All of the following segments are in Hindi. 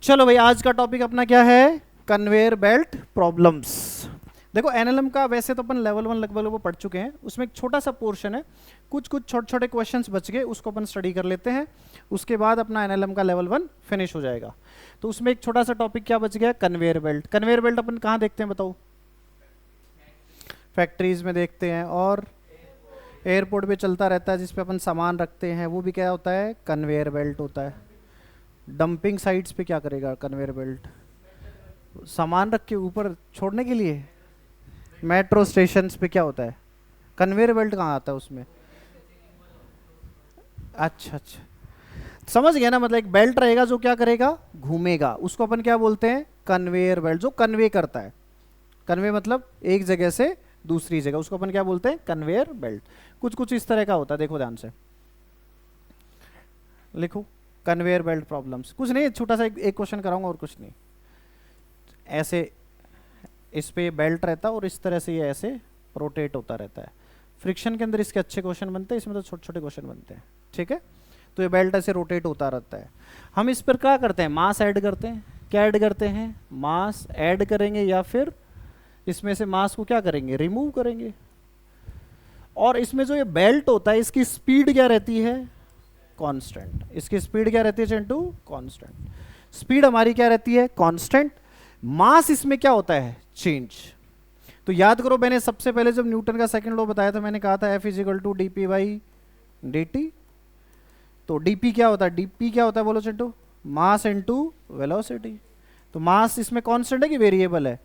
चलो भाई, आज का टॉपिक अपना क्या है? Conveyor belt problems. देखो एनएलएम का वैसे तो अपन लेवल 1 लगभग वो पढ़ चुके हैं, उसमें एक छोटा सा पोर्शन है, कुछ कुछ छोटे छोटे क्वेश्चंस बच गए, उसको अपन स्टडी कर लेते हैं। उसके बाद अपना एनएलएम का लेवल 1 फिनिश हो जाएगा। तो उसमें एक छोटा सा टॉपिक क्या बच गया? Conveyor belt. कन्वेयर बेल्ट अपन कहाँ देखते हैं बताओ? फैक्ट्रीज में देखते हैं, और एयरपोर्ट पे चलता रहता है जिसपे अपन सामान रखते हैं, वो भी क्या होता है? कन्वेयर बेल्ट होता है। डंपिंग साइट्स पे क्या करेगा कन्वेयर बेल्ट? सामान रख के ऊपर छोड़ने के लिए। मेट्रो स्टेशंस पे क्या होता है? कन्वेयर बेल्ट कहाँ आता है उसमें? अच्छा अच्छा, समझ गया ना। मतलब एक बेल्ट रहेगा जो क्या करेगा? घूमेगा, उसको अपन क्या बोलते हैं? Conveyor belt. जो कन्वे करता है, कन्वे मतलब एक जगह से दूसरी जगह, उसको अपन क्या बोलते हैं? Conveyor belt. कुछ कुछ इस तरह का होता है, देखो ध्यान से लिखो। कन्वेयर बेल्ट प्रॉब्लम्स कुछ नहीं, छोटा सा एक क्वेश्चन कराऊंगा और कुछ नहीं। ऐसे इस पे बेल्ट रहता है और इस तरह से ये ऐसे रोटेट होता रहता है। फ्रिक्शन के अंदर इसके अच्छे क्वेश्चन बनते हैं, इसमें तो छोटे छोटे क्वेश्चन बनते हैं, ठीक है। तो ये बेल्ट ऐसे रोटेट होता रहता है। हम इस पर क्या करते हैं? मास ऐड करते हैं। क्या ऐड करते हैं? मास ऐड करेंगे, या फिर इसमें से मास को क्या करेंगे? रिमूव करेंगे। और इसमें जो ये बेल्ट होता है, इसकी स्पीड क्या रहती है? कांस्टेंट। इसकी स्पीड क्या रहती है चिंटू? कांस्टेंट। स्पीड हमारी क्या रहती है? कांस्टेंट। मास इसमें क्या होता है? चेंज। तो याद करो, मैंने सबसे पहले जब न्यूटन का सेकंड लॉ बताया था, मैंने कहा था F is equal to d p by D T. तो डीपी क्या होता है? डीपी क्या होता है बोलो चिंटू? Mass into velocity. तो मास इसमें कांस्टेंट है कि वेरिएबल है?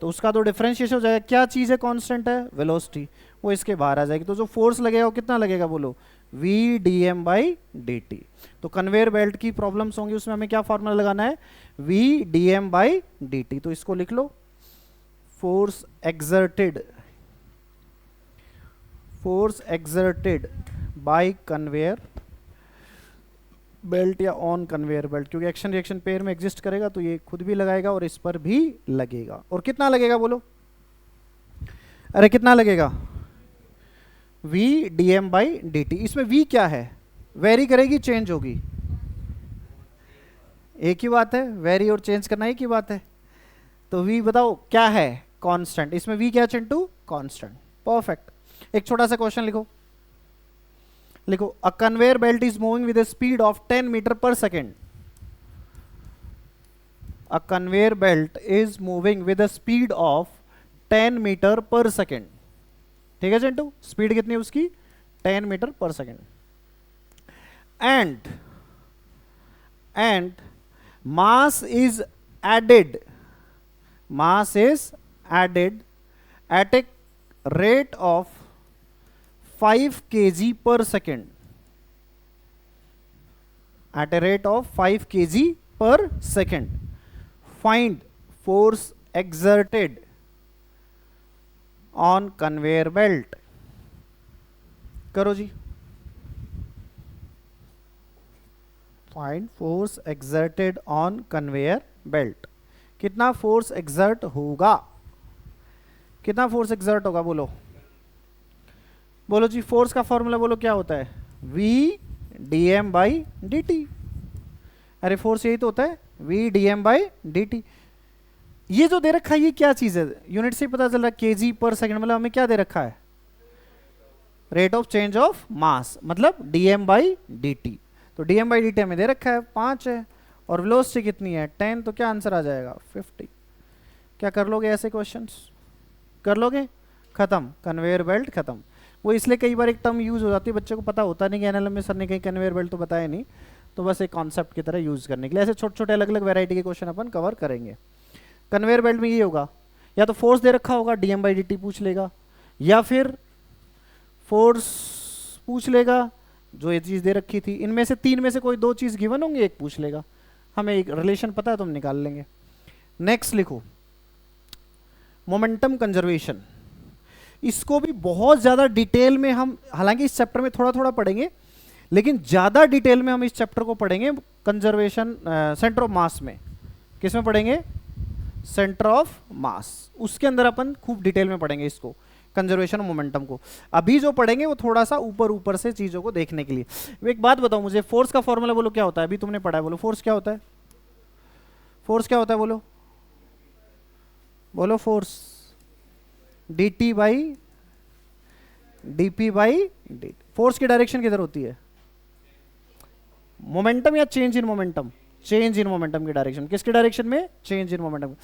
तो उसका तो डिफरेंशिएशन हो जाएगा। क्या चीज़ है कांस्टेंट है? वेलोसिटी। वो इसके बाहर आ जाएगी। तो जो फोर्स लगेगा वो कितना लगेगा बोलो? V D M by D T. तो कन्वेयर बेल्ट की प्रॉब्लम्स होंगी, उसमें हमें क्या फॉर्मूला लगाना है? We D M by D T. तो इसको लिख लो, force exerted by conveyor belt या ऑन कन्वेयर बेल्ट, क्योंकि एक्शन रिएक्शन पेयर में एग्जिस्ट करेगा, तो ये खुद भी लगाएगा और इस पर भी लगेगा। और कितना लगेगा बोलो? अरे कितना लगेगा? V D M by D t. इसमें वी क्या है? वेरी करेगी, चेंज होगी? एक ही बात है, वेरी और चेंज करना एक ही बात है। तो वी बताओ क्या है? कांस्टेंट। इसमें वी क्या चिंटू? कांस्टेंट। परफेक्ट। एक छोटा सा क्वेश्चन लिखो। लिखो, a conveyor belt is moving with a speed of 10 metre per second. A conveyor belt is moving with a speed of 10 metre per second. ठीक है चिंटू, स्पीड कितनी है उसकी? 10 metre per second. And mass is added at a rate of 5 kg per second. At a rate of 5 kg per second. Find force exerted on conveyor belt. करो जी। Find force exerted on conveyor belt. कितना फोर्स एक्सर्ट होगा? कितना फोर्स एक्सर्ट होगा बोलो? बोलो जी, फोर्स का फॉर्मूला बोलो क्या होता है? We D M by D t. अरे फोर्स यही तो होता है, we D M by D t. ये जो दे रखा है ये क्या चीज है? यूनिट से पता चल रहा है, केजी पर सेकंड। मतलब हमें क्या दे रखा है? Rate of change of mass, मतलब D M by D T. तो D M by D T हमें दे रखा है 5 है, और वेलोसिटी कितनी है? 10। तो क्या आंसर आ जाएगा? 50। क्या कर लोगे ऐसे क्वेश्चंस? कर लोगे? खत्म, कन्वेयर बेल्ट खत्म। वो इसलिए कई बार एक टर्म यूज हो जाती है, बच्चे को पता होता नहीं कि एनएलएम में सर ने कहीं कन्वेयर बेल्ट तो बताया नहीं, तो बस एक कॉन्सेप्ट की तरह यूज करने के लिए ऐसे छोटे छोटे अलग अलग वैरायटी के क्वेश्चन अपन कवर करेंगे। कन्वेयर बेल्ट में ये होगा, या तो फोर्स दे रखा होगा, डीएम बाई डी टी पूछ लेगा, या फिर फोर्स पूछ लेगा जो ये चीज़ दे रखी थी। इनमें से 3 में से कोई 2 चीज़ गिवन होंगी, एक पूछ लेगा। हमें एक रिलेशन पता है तो हम निकाल लेंगे। नेक्स्ट लिखो, मोमेंटम कंजर्वेशन। इसको भी बहुत ज़्यादा डिटेल में हम, हालांकि इस चैप्टर में थोड़ा थोड़ा पढ़ेंगे, लेकिन ज़्यादा डिटेल में हम इस चैप्टर को पढ़ेंगे कंजर्वेशन सेंटर ऑफ मास में। किस में पढ़ेंगे? Centre of mass. उसके अंदर अपन खूब डिटेल में पढ़ेंगे इसको, कंजर्वेशन ऑफ मोमेंटम को। अभी जो पढ़ेंगे वो थोड़ा सा ऊपर ऊपर से चीज़ों को देखने के लिए। एक बात बताओ मुझे, फोर्स का फॉर्मूला बोलो क्या होता है? अभी तुमने पढ़ा है, बोलो फोर्स क्या होता है? फोर्स क्या होता है बोलो, बोलो force, dt by dp by dt। Force की डायरेक्शन किधर होती है, मोमेंटम या change in momentum, change in momentum की डायरेक्शन, किसकी डायरेक्शन में, चेंज इन मोमेंटम।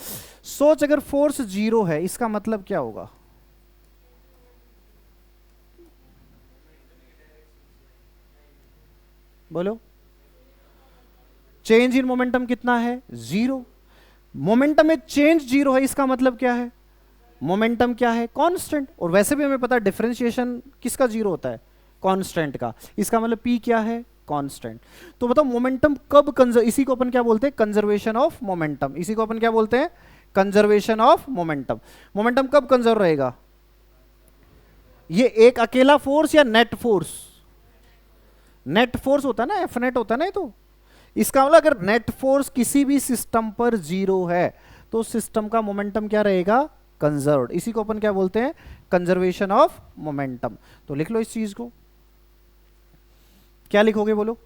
सोच अगर फोर्स जीरो है इसका मतलब क्या होगा, बोलो, चेंज इन मोमेंटम कितना है, जीरो। मोमेंटम में चेंज जीरो है इसका मतलब क्या है, मोमेंटम क्या है, कांस्टेंट। और वैसे भी हमें पता है डिफरेंशिएशन किसका जीरो होता है, कांस्टेंट का, इसका मतलब p क्या है, कांस्टेंट। तो बताओ मोमेंटम कब कंजर्व, इसी को अपन क्या बोलते हैं, कंजर्वेशन ऑफ मोमेंटम, इसी को अपन क्या बोलते हैं, कंजर्वेशन ऑफ मोमेंटम। मोमेंटम कब कंजर्व रहेगा, ये एक अकेला फोर्स या नेट फोर्स, नेट फोर्स होता है ना, एफ नेट होता है ना ये। तो इसका मतलब अगर नेट फोर्स किसी भी सिस्टम पर जीरो है तो सिस्टम का मोमेंटम क्या रहेगा, कंजर्व्ड। इसी को अपन क्या बोलते हैं, कंजर्वेशन ऑफ मोमेंटम। तो लिख लो इस चीज को, क्या लिखोगे बोलो,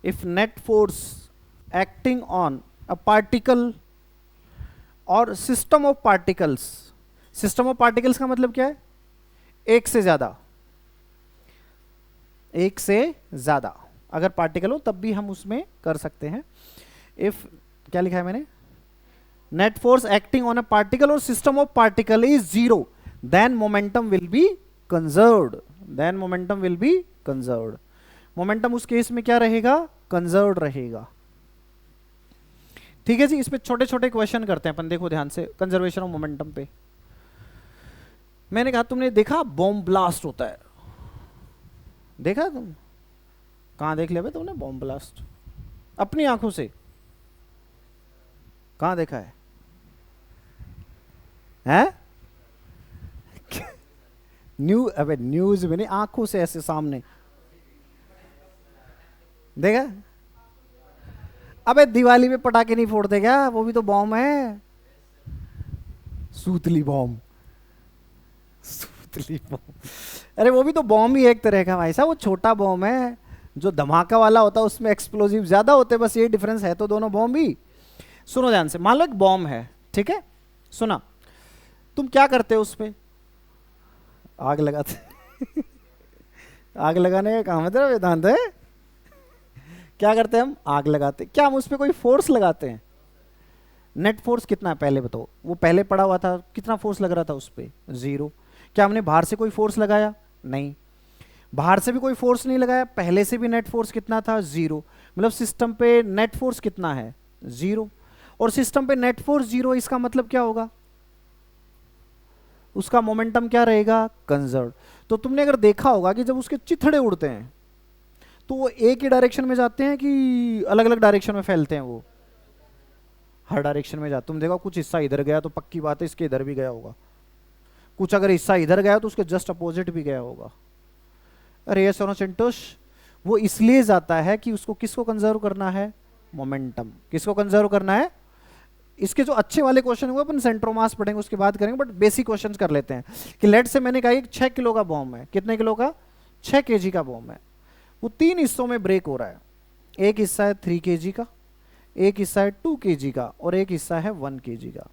if net force acting on a particle or system of particles, system of particles का मतलब क्या है, एक से ज्यादा, एक से ज्यादा अगर पार्टिकल हो तब भी हम उसमें कर सकते हैं। इफ, क्या लिखा है मैंने, net force acting on a particle or system of particle is zero, then momentum will be conserved, then momentum will be conserved. Momentum उस केस में क्या रहेगा, कंजर्व्ड रहेगा। ठीक है जी, इस पे छोटे छोटे क्वेश्चन करते हैं अपन, देखो ध्यान से कंजर्वेशन ऑफ मोमेंटम पे। मैंने कहा तुमने देखा बॉम्ब ब्लास्ट होता है, देखा तुम, कहां देख लिया भाई तुमने बॉम्ब ब्लास्ट, अपनी आंखों से कहां देखा है, हैं? अबे न्यूज में नहीं, आंखों से ऐसे सामने देखा। अबे दिवाली में पटाखे नहीं फोड़ते क्या, वो भी तो बॉम्ब है, सूतली बॉम्ब, सूतली बॉम्ब, अरे वो भी तो बॉम्ब ही एक तरह का भाई साहब, वो छोटा बॉम्ब है, जो धमाका वाला होता है उसमें एक्सप्लोजिव ज्यादा होते हैं, बस ये डिफरेंस है, तो दोनों बॉम्ब ही। सुनो ध्यान से, मान लो एक बॉम्ब है, ठीक है, सुना, तुम क्या करते हो उस पे, आग लगाते आग लगाने का काम है तेरा वेदांत है, क्या करते हैं हम, आग लगाते, क्या हम उस पे कोई फोर्स लगाते हैं, नेट फोर्स कितना है पहले बताओ, वो पहले पड़ा हुआ था, कितना फोर्स लग रहा था उस पे, जीरो। क्या हमने बाहर से कोई फोर्स लगाया, नहीं, बाहर से भी कोई फोर्स नहीं लगाया, पहले से भी नेट फोर्स कितना था, जीरो। मतलब सिस्टम पे नेट फोर्स कितना है, जीरो। और सिस्टम पे नेट फोर्स जीरो, इसका मतलब क्या होगा, उसका मोमेंटम क्या रहेगा, कंजर्व। तो तुमने अगर देखा होगा कि जब उसके चिथड़े उड़ते हैं तो वो एक ही डायरेक्शन में जाते हैं कि अलग अलग डायरेक्शन में फैलते हैं, वो हर डायरेक्शन में जाते, तुम देखो कुछ हिस्सा इधर गया तो पक्की बात है इसके इधर भी गया होगा, कुछ अगर हिस्सा इधर गया तो उसके जस्ट अपोजिट भी गया होगा। अरे ये सोनो चिंटुश, वो इसलिए जाता है कि उसको किसको कंजर्व करना है, मोमेंटम, किसको कंजर्व करना है। इसके जो अच्छे वाले क्वेश्चन हुए अपन सेंट्रोमास पढ़ेंगे उसके बाद करेंगे, बट बेसिक क्वेश्चन कर लेते हैं कि लेट से मैंने कहा एक 6 किलो का बॉम्ब है, कितने किलो का, 6 केजी का बॉम्ब है, वो 3 हिस्सों में ब्रेक हो रहा है, एक हिस्सा है 3 केजी का, एक हिस्सा है 2 केजी का और एक हिस्सा है 1 केजी का।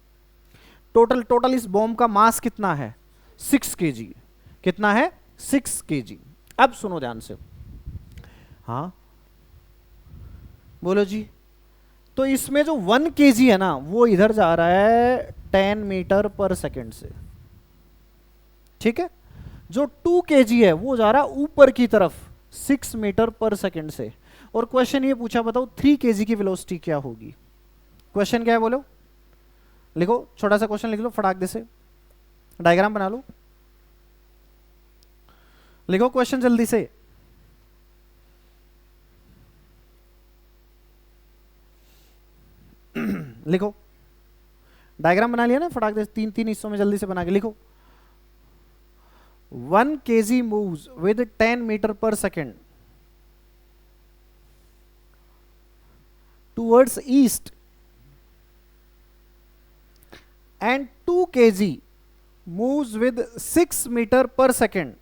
टोटल इस बॉम्ब का मास कितना है, 6 केजी, कितना है, 6 केजी। अब सुनो ध्यान से, हाँ बोलो जी, तो इसमें जो 1 केजी है ना वो इधर जा रहा है 10 मीटर पर सेकेंड से, ठीक है, जो 2 केजी है वो जा रहा है ऊपर की तरफ 6 मीटर पर सेकेंड से। और क्वेश्चन ये पूछा बताओ 3 केजी की वेलोसिटी क्या होगी, क्वेश्चन क्या है बोलो, लिखो, छोटा सा क्वेश्चन लिख लो फटाक दे से, डायग्राम बना लो, लिखो क्वेश्चन जल्दी से। लिखो, डायग्राम बना लिया ना फटाक दे, 3 हिस्सों में जल्दी से बना के लिखो। 1 kg moves with 10 meter per second towards east and 2 kg moves with 6 meter per second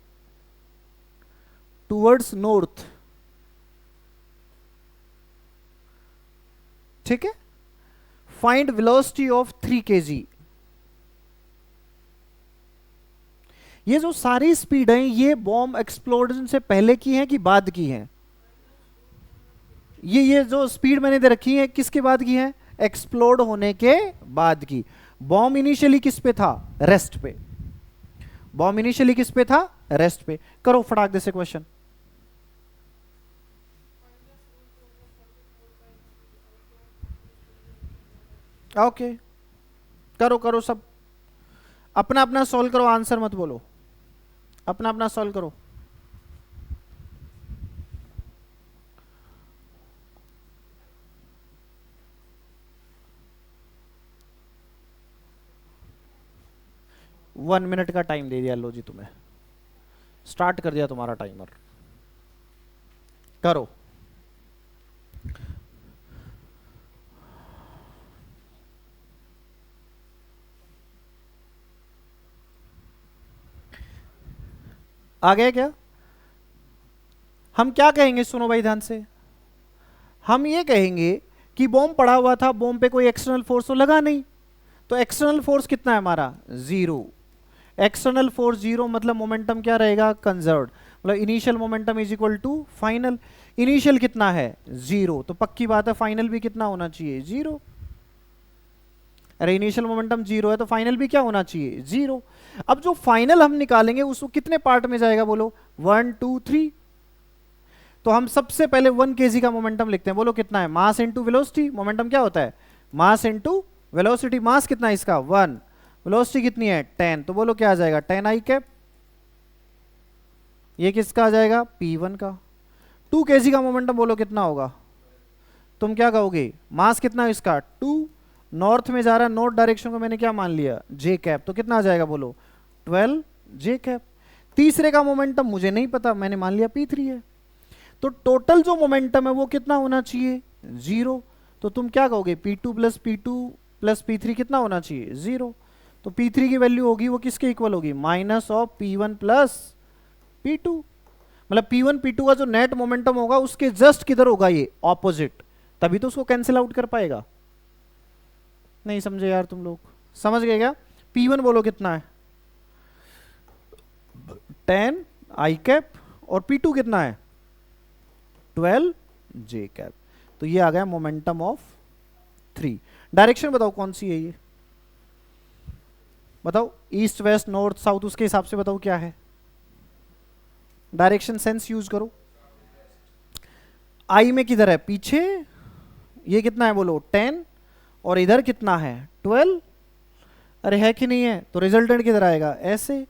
towards north, ठीक है। Find velocity of 3 kg। ये जो सारी स्पीड है ये बॉम्ब एक्सप्लोजन से पहले की है कि बाद की है? ये जो स्पीड मैंने दे रखी है किसके बाद की है? एक्सप्लोड होने के बाद की। बॉम्ब इनिशियली किस पे था? रेस्ट पे। बॉम्ब इनिशियली किस पे था? रेस्ट पे। करो फटाक दे से क्वेश्चन। ओके करो करो सब अपना अपना सॉल्व करो, आंसर मत बोलो, अपना अपना सॉल्व करो। वन मिनट का टाइम दे दिया लो जी, तुम्हें स्टार्ट कर दिया तुम्हारा टाइमर, करो। आ गया क्या? हम क्या कहेंगे, सुनो भाई ध्यान से, हम ये कहेंगे कि बॉम्ब पड़ा हुआ था, बॉम्ब पे कोई एक्सटर्नल फोर्स तो लगा नहीं, तो एक्सटर्नल फोर्स कितना है हमारा? जीरो। एक्सटर्नल फोर्स जीरो मतलब मोमेंटम क्या रहेगा? कंजर्व्ड। मतलब initial momentum is equal to final. Initial कितना है? जीरो, तो पक्की बात है फाइनल भी कितना होना चाहिए? जीरो। अरे इनिशियल मोमेंटम जीरो है तो फाइनल भी क्या होना चाहिए? जीरो। अब जो फाइनल हम निकालेंगे उसको कितने पार्ट में जाएगा बोलो? 1 2 3। तो हम सबसे पहले 1 kg का मोमेंटम लिखते हैं, बोलो कितना है? Mass into velocity. मोमेंटम क्या होता है? Mass into velocity. मास कितना है इसका? 1। वेलोसिटी कितनी है? 10। तो बोलो क्या आ जाएगा? 10 आई कैप। ये किसका आ जाएगा? P1 का। 2 kg का मोमेंटम बोलो कितना होगा? तुम क्या कहोगे? मास कितना है इसका? 2। नॉर्थ में जा रहा है, नॉर्थ डायरेक्शन को मैंने क्या मान लिया? जे कैप। तो कितना आ जाएगा बोलो? 12 जे कैप। तीसरे का मोमेंटम मुझे नहीं पता, मैंने मान लिया P3 है। तो टोटल जो मोमेंटम है वो कितना होना चाहिए? जीरो। तो तुम क्या कहोगे? P2 प्लस P3 कितना होना चाहिए? जीरो। तो P3 की वैल्यू होगी वो किसके इक्वल होगी? Minus of P1 plus P2। मतलब P1 P2 का जो नेट मोमेंटम होगा उसके जस्ट किधर होगा? ये ऑपोजिट। तभी तो उसको कैंसिल आउट कर पाएगा। नहीं समझे यार तुम लोग? समझ गए क्या? P1 बोलो कितना है? 10 आई कैप। और P2 कितना है? 12 जे कैप। तो ये आ गया मोमेंटम ऑफ 3। डायरेक्शन बताओ कौन सी है ये? बताओ, ईस्ट वेस्ट नॉर्थ साउथ, उसके हिसाब से बताओ क्या है। डायरेक्शन सेंस यूज करो। आई में किधर है? पीछे। ये कितना है बोलो? 10। और इधर कितना है? 12। अरे है कि नहीं है? तो रिजल्टेंट किधर आएगा? ऐसे।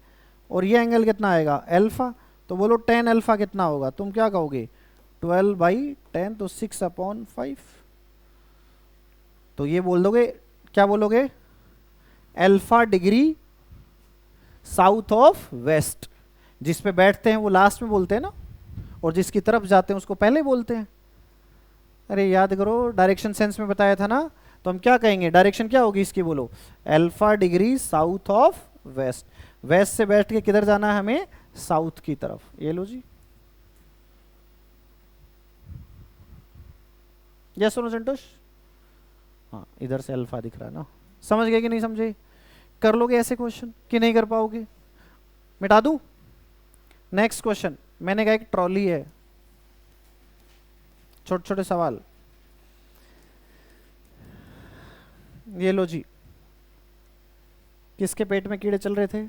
और ये एंगल कितना आएगा? अल्फा। तो बोलो 10 अल्फा कितना होगा? तुम क्या कहोगे? 12/10, तो 6/5। तो ये बोल दोगे, क्या बोलोगे? Alpha degree south of west. जिस पे बैठते हैं वो लास्ट में बोलते हैं ना, और जिसकी तरफ जाते हैं उसको पहले बोलते हैं। अरे याद करो, डायरेक्शन सेंस में बताया था ना। तो हम क्या कहेंगे? डायरेक्शन क्या होगी इसकी बोलो? Alpha degree south of west. West से बैठ के किधर जाना है हमें? साउथ की तरफ। ये लो जी। यस नो संतोष? हाँ, इधर से अल्फा दिख रहा है ना। समझ गए कि नहीं समझे? कर लोगे ऐसे क्वेश्चन कि नहीं कर पाओगे? मिटा दूं? Next question. मैंने कहा एक ट्रॉली है, छोटे छोटे सवाल। ये लो जी। किसके पेट में कीड़े चल रहे थे?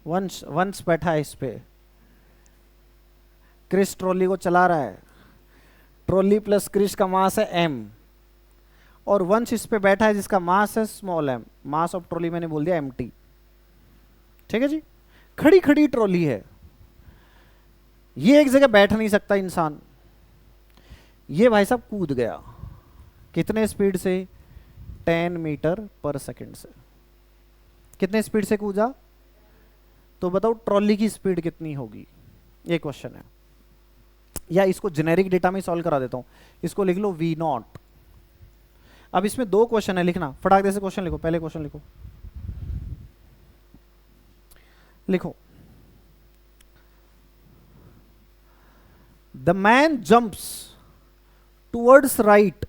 वंश। वंश बैठा है इस पे। क्रिस ट्रॉली को चला रहा है। ट्रॉली प्लस क्रिस का मास है m, और वंश इस पे बैठा है जिसका मास है small m। Mass of trolley मैंने बोल दिया mt। ठीक है जी। खड़ी खड़ी ट्रॉली है, ये एक जगह बैठ नहीं सकता इंसान। ये भाई साहब कूद गया। कितने स्पीड से? 10 मीटर पर सेकंड से। कितने स्पीड से कूदा? तो बताओ ट्रॉली की स्पीड कितनी होगी? ये क्वेश्चन है। या इसको जेनेरिक डेटा में सॉल्व करा देता हूं। इसको लिख लो v0। अब इसमें 2 क्वेश्चन है, लिखना फटाक से क्वेश्चन लिखो। पहले क्वेश्चन लिखो, लिखो। The man jumps towards right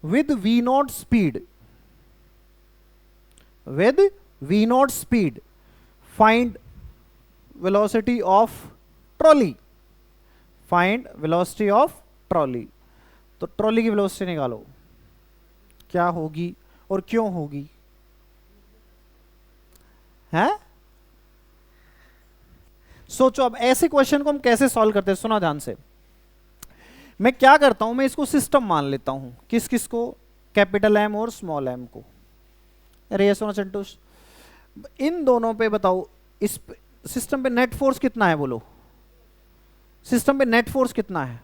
with v naught speed, with v naught speed find velocity of trolley, find velocity of trolley। तो ट्रॉली की वेलोसिटी निकालो, क्या होगी और क्यों होगी, है? सोचो अब ऐसे क्वेश्चन को हम कैसे सॉल्व करते हैं, सुना ध्यान से। मैं क्या करता हूं, मैं इसको सिस्टम मान लेता हूं, किस किस को, कैपिटल एम और स्मॉल एम को। अरे ये सुनो संतोष, इन दोनों पे बताओ, इस सिस्टम पे नेट फोर्स कितना है, बोलो सिस्टम पे नेट फोर्स कितना है,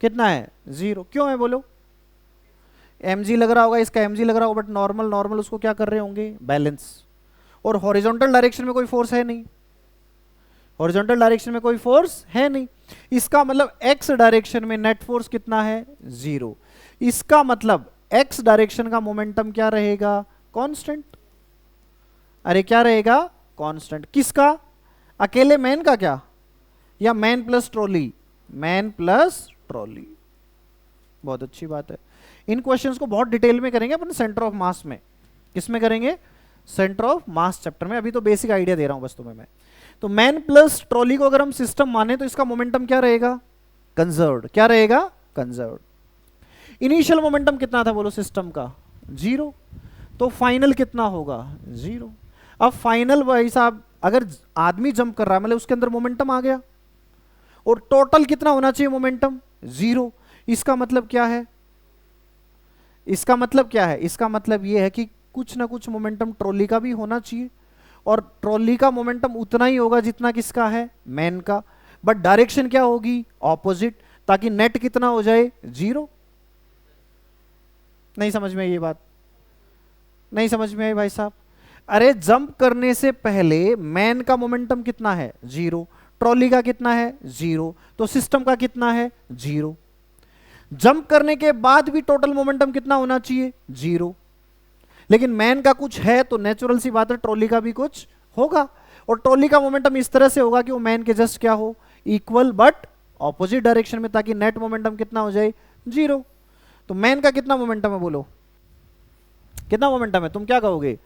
कितना है, 0। क्यों है बोलो, mg लग रहा होगा, इसका mg लग रहा होगा, बट नॉर्मल नॉर्मल उसको क्या कर रहे होंगे, बैलेंस। और हॉरिजॉन्टल डायरेक्शन में कोई फोर्स है नहीं, हॉरिजॉन्टल डायरेक्शन में कोई फोर्स है नहीं, इसका मतलब x डायरेक्शन में नेट फोर्स कितना है, 0। इसका मतलब x डायरेक्शन का मोमेंटम क्या रहेगा, कांस्टेंट। अरे क्या रहेगा, कांस्टेंट। किसका, अकेले मैन का क्या, या man plus trolley, man plus trolley. बहुत अच्छी बात है। इन क्वेश्चंस को बहुत डिटेल में करेंगे अपन सेंटर ऑफ मास में। किसमें करेंगे, सेंटर ऑफ मास चैप्टर में। अभी तो बेसिक आइडिया दे रहा हूं बस तुम्हें मैं। तो मैन प्लस ट्रॉली को अगर हम सिस्टम माने तो इसका मोमेंटम क्या रहेगा, कंजर्व्ड। क्या रहेगा, कंजर्व्ड। इनिशियल मोमेंटम कितना था बोलो सिस्टम का, 0। तो फाइनल कितना होगा, 0। अब फाइनल भाई साहब अगर आदमी जंप कर रहा है मतलब उसके अंदर मोमेंटम आ गया, और टोटल कितना होना चाहिए मोमेंटम, 0। इसका मतलब क्या है, इसका मतलब क्या है, इसका मतलब यह है कि कुछ ना कुछ मोमेंटम ट्रॉली का भी होना चाहिए, और ट्रॉली का मोमेंटम उतना ही होगा जितना किसका है, मैन का, बट डायरेक्शन क्या होगी, ऑपोजिट, ताकि नेट कितना हो जाए, 0। नहीं समझ में आई ये बात, नहीं समझ में आई भाई साहब। अरे जंप करने से पहले मैन का मोमेंटम कितना है, 0, ट्रॉली का कितना है, 0, तो सिस्टम का कितना है, 0। जंप करने के बाद भी टोटल मोमेंटम कितना होना चाहिए, 0। लेकिन मैन का कुछ है तो नेचुरल सी बात है ट्रॉली का भी कुछ होगा, और ट्रॉली का मोमेंटम इस तरह से होगा कि वो मैन के जस्ट क्या हो, इक्वल बट ऑपोजिट डायरेक्शन में, ताकि नेट मोमेंटम कितना हो जाए, 0। तो मैन का कितना मोमेंटम है बोलो, कितना मोमेंटम है, तुम क्या कहोगे,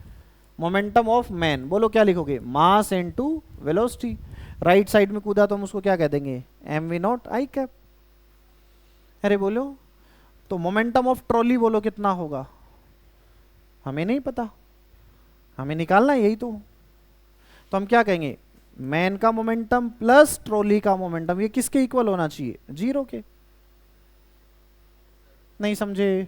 मोमेंटम ऑफ मैन। बोलो क्या लिखोगे, mass into velocity. Right side में कूदा तो हम उसको क्या कह देंगे, mv0 i कैप। अरे बोलो, तो मोमेंटम ऑफ ट्रॉली बोलो कितना होगा, हमें नहीं पता, हमें निकालना है यही तो हम क्या कहेंगे, मैन का मोमेंटम प्लस ट्रॉली का मोमेंटम, ये किसके इक्वल होना चाहिए, 0 के। नहीं समझे,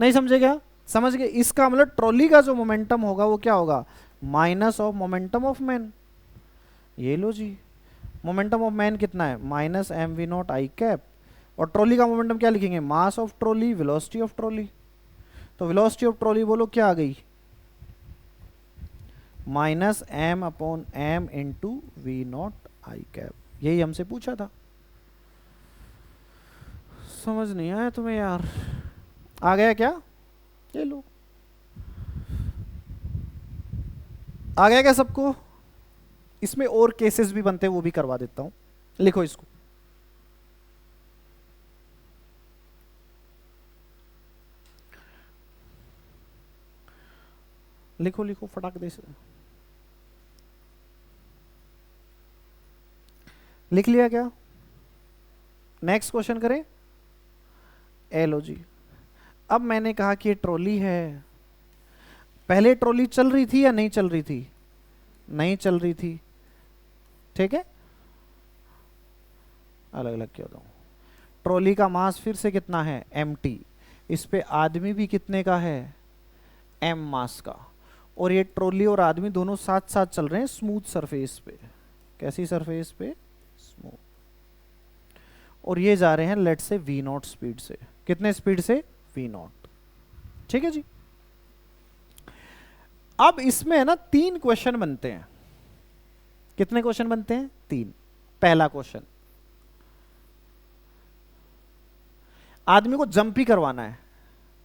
नहीं समझे क्या, समझ गए। इसका मतलब ट्रॉली का जो मोमेंटम होगा वो क्या होगा, minus of momentum of man. ये लो जी, मोमेंटम ऑफ मैन कितना है, माइनस mv0 i कैप, और ट्रॉली का मोमेंटम क्या लिखेंगे, mass of trolley, velocity of trolley. तो वेलोसिटी ऑफ ट्रॉली बोलो क्या आ गई, minus m upon m into v0 i cap. यही हमसे पूछा था, समझ नहीं आया तुम्हें यार, आ गया क्या, ये लो, आ गया क्या सबको। इसमें और केसेस भी बनते हैं, वो भी करवा देता हूं, लिखो इसको। लिखो लिखो फटाक दे से, लिख लिया क्या, नेक्स्ट क्वेश्चन करें। लो जी, अब मैंने कहा कि ये ट्रॉली है, पहले ट्रॉली चल रही थी या नहीं चल रही थी, नहीं चल रही थी, ठीक है, अलग अलग क्यों दूं। ट्रॉली का मास फिर से कितना है, mt, इस पे आदमी भी कितने का है, m मास का, और ये ट्रॉली और आदमी दोनों साथ साथ चल रहे हैं स्मूथ सरफेस पे। कैसी सरफेस पे, स्मूथ। और ये जा रहे हैं लेट से v0 स्पीड से। कितने स्पीड से, v0, ठीक है जी। अब इसमें है ना 3 क्वेश्चन बनते हैं। कितने क्वेश्चन बनते हैं, 3। पहला क्वेश्चन, आदमी को जंप ही करवाना है,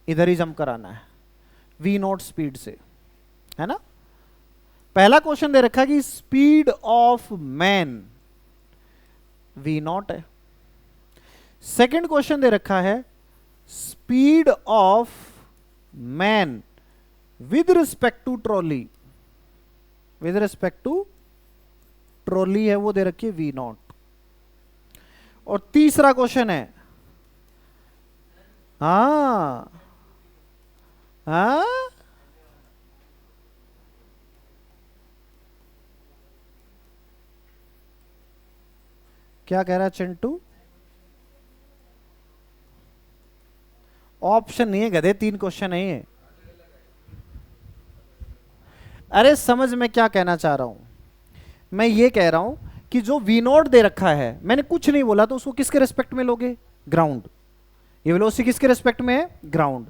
इधर ही जंप कराना है v0 स्पीड से, है ना। पहला क्वेश्चन दे रखा है कि स्पीड ऑफ मैन v0 है। सेकंड क्वेश्चन दे रखा है speed of man with respect to trolley, with respect to trolley है वो दे रखी है वी नॉट। और तीसरा क्वेश्चन है, हाँ हाँ, क्या कह रहा है चिंटू? ऑप्शन नहीं है गधे, 3 क्वेश्चन है ये। अरे समझ में क्या कहना चाह रहा हूं, मैं ये कह रहा हूं कि जो वी नॉट दे रखा है, मैंने कुछ नहीं बोला, तो उसको किसके रेस्पेक्ट में लोगे? ग्राउंड। ये वेलोसिटी किसके रेस्पेक्ट में है? ग्राउंड।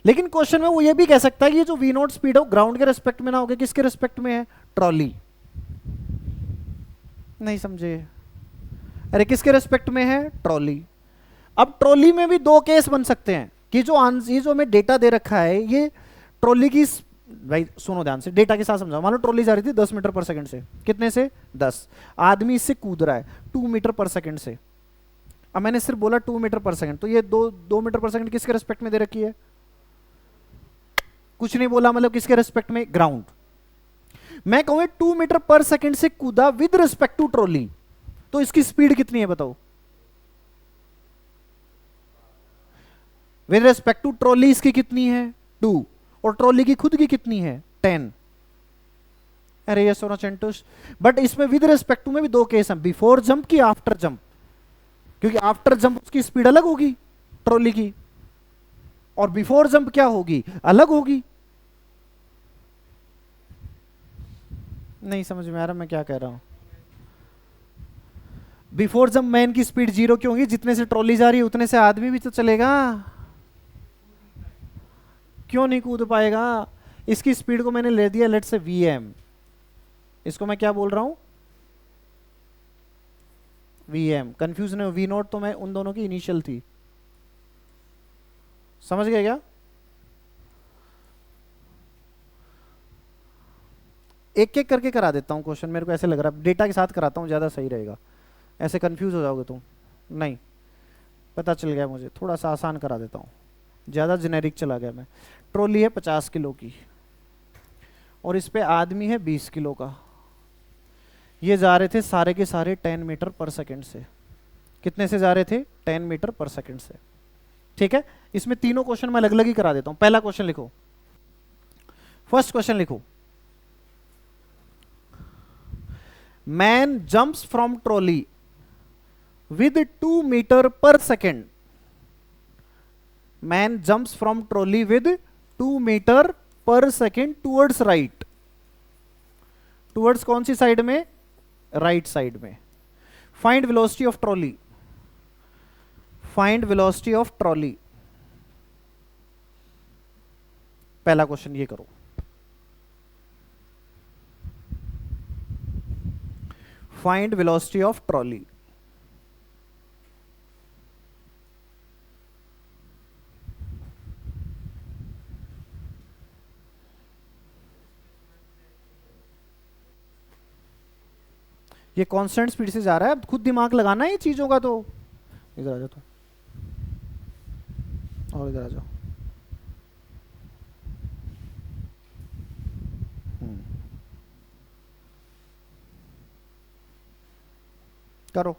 लेकिन क्वेश्चन में वो ये भी कह सकता है कि ये जो वी नॉट स्पीड हो ग्राउंड के रेस्पेक्ट में ना होगे, किसके रेस्पेक्ट में है? ट्रॉली। नहीं समझे? अरे किसके रेस्पेक्ट में है? ट्रॉली। अब ट्रॉली में भी 2 केस बन सकते हैं कि ये जो हमें डेटा दे रखा है, ये ट्रॉली की, भाई सुनो ध्यान से, डेटा के साथ समझाओ। मान लो ट्रॉली जा रही थी 10 मीटर पर सेकंड से, कितने से? 10। आदमी इससे कूद रहा है 2 मीटर पर सेकंड से। अब मैंने सिर्फ बोला 2 मीटर पर सेकंड, तो ये 2 मीटर पर सेकंड किसके रेस्पेक्ट में दे रखी है? कुछ नहीं बोला, मतलब किसके रेस्पेक्ट में? ग्राउंड। मैं कहूँ 2 मीटर पर सेकंड से कूदा विद रिस्पेक्ट टू ट्रॉली, तो इसकी स्पीड कितनी है बताओ? विद रिस्पेक्ट टू ट्रॉली इसकी कितनी है? 2। और ट्रॉली की खुद की कितनी है? 10। अरे ये सोना चेंटूस, बट इसमें विद रिस्पेक्ट टू में भी 2 केस हैं, बिफोर जंप की आफ्टर जंप, क्योंकि आफ्टर जंप उसकी स्पीड अलग होगी ट्रॉली की, और बिफोर जंप क्या होगी? अलग होगी। नहीं समझ में आ रहा मैं क्या कह रहा हूं? बिफोर जंप मैन की स्पीड 0 क्यों होगी? जितने से ट्रॉली जा रही है उतने से आदमी भी तो चलेगा। क्यों नहीं कूद पाएगा? इसकी स्पीड को मैंने ले दिया लेट से वीएम, इसको मैं क्या बोल रहा हूं? वीएम। कंफ्यूज नहीं हो, वी नॉट तो मैं उन दोनों की इनिशियल थी, समझ गए क्या? एक एक करके करा देता हूं क्वेश्चन, मेरे को ऐसे लग रहा है डेटा के साथ कराता हूं, ज्यादा सही रहेगा, ऐसे कंफ्यूज हो जाओगे तुम। नहीं, पता चल गया मुझे, थोड़ा सा आसान करा देता हूं, ज्यादा जेनेरिक चला गया मैं। ट्रॉली है 50 किलो की, और इस पे आदमी है 20 किलो का। ये जा रहे थे सारे के सारे 10 मीटर पर सेकंड से। कितने से जा रहे थे? 10 मीटर पर सेकंड से। ठीक है, इसमें तीनों क्वेश्चन मैं अलग अलग ही करा देता हूं। पहला क्वेश्चन लिखो, फर्स्ट क्वेश्चन लिखो, man jumps from trolley with 2 metre per second. Man jumps from trolley with 2 metre per second towards right. Towards कौन सी साइड में? राइट साइड में। Find velocity of trolley, find velocity of trolley. पहला क्वेश्चन ये करो, फाइंड वेलोसिटी ऑफ ट्रॉली। ये कांस्टेंट स्पीड से जा रहा है, अब खुद दिमाग लगाना है ये चीजों का। तो इधर आ जाओ तो, और इधर आ जाओ। करो।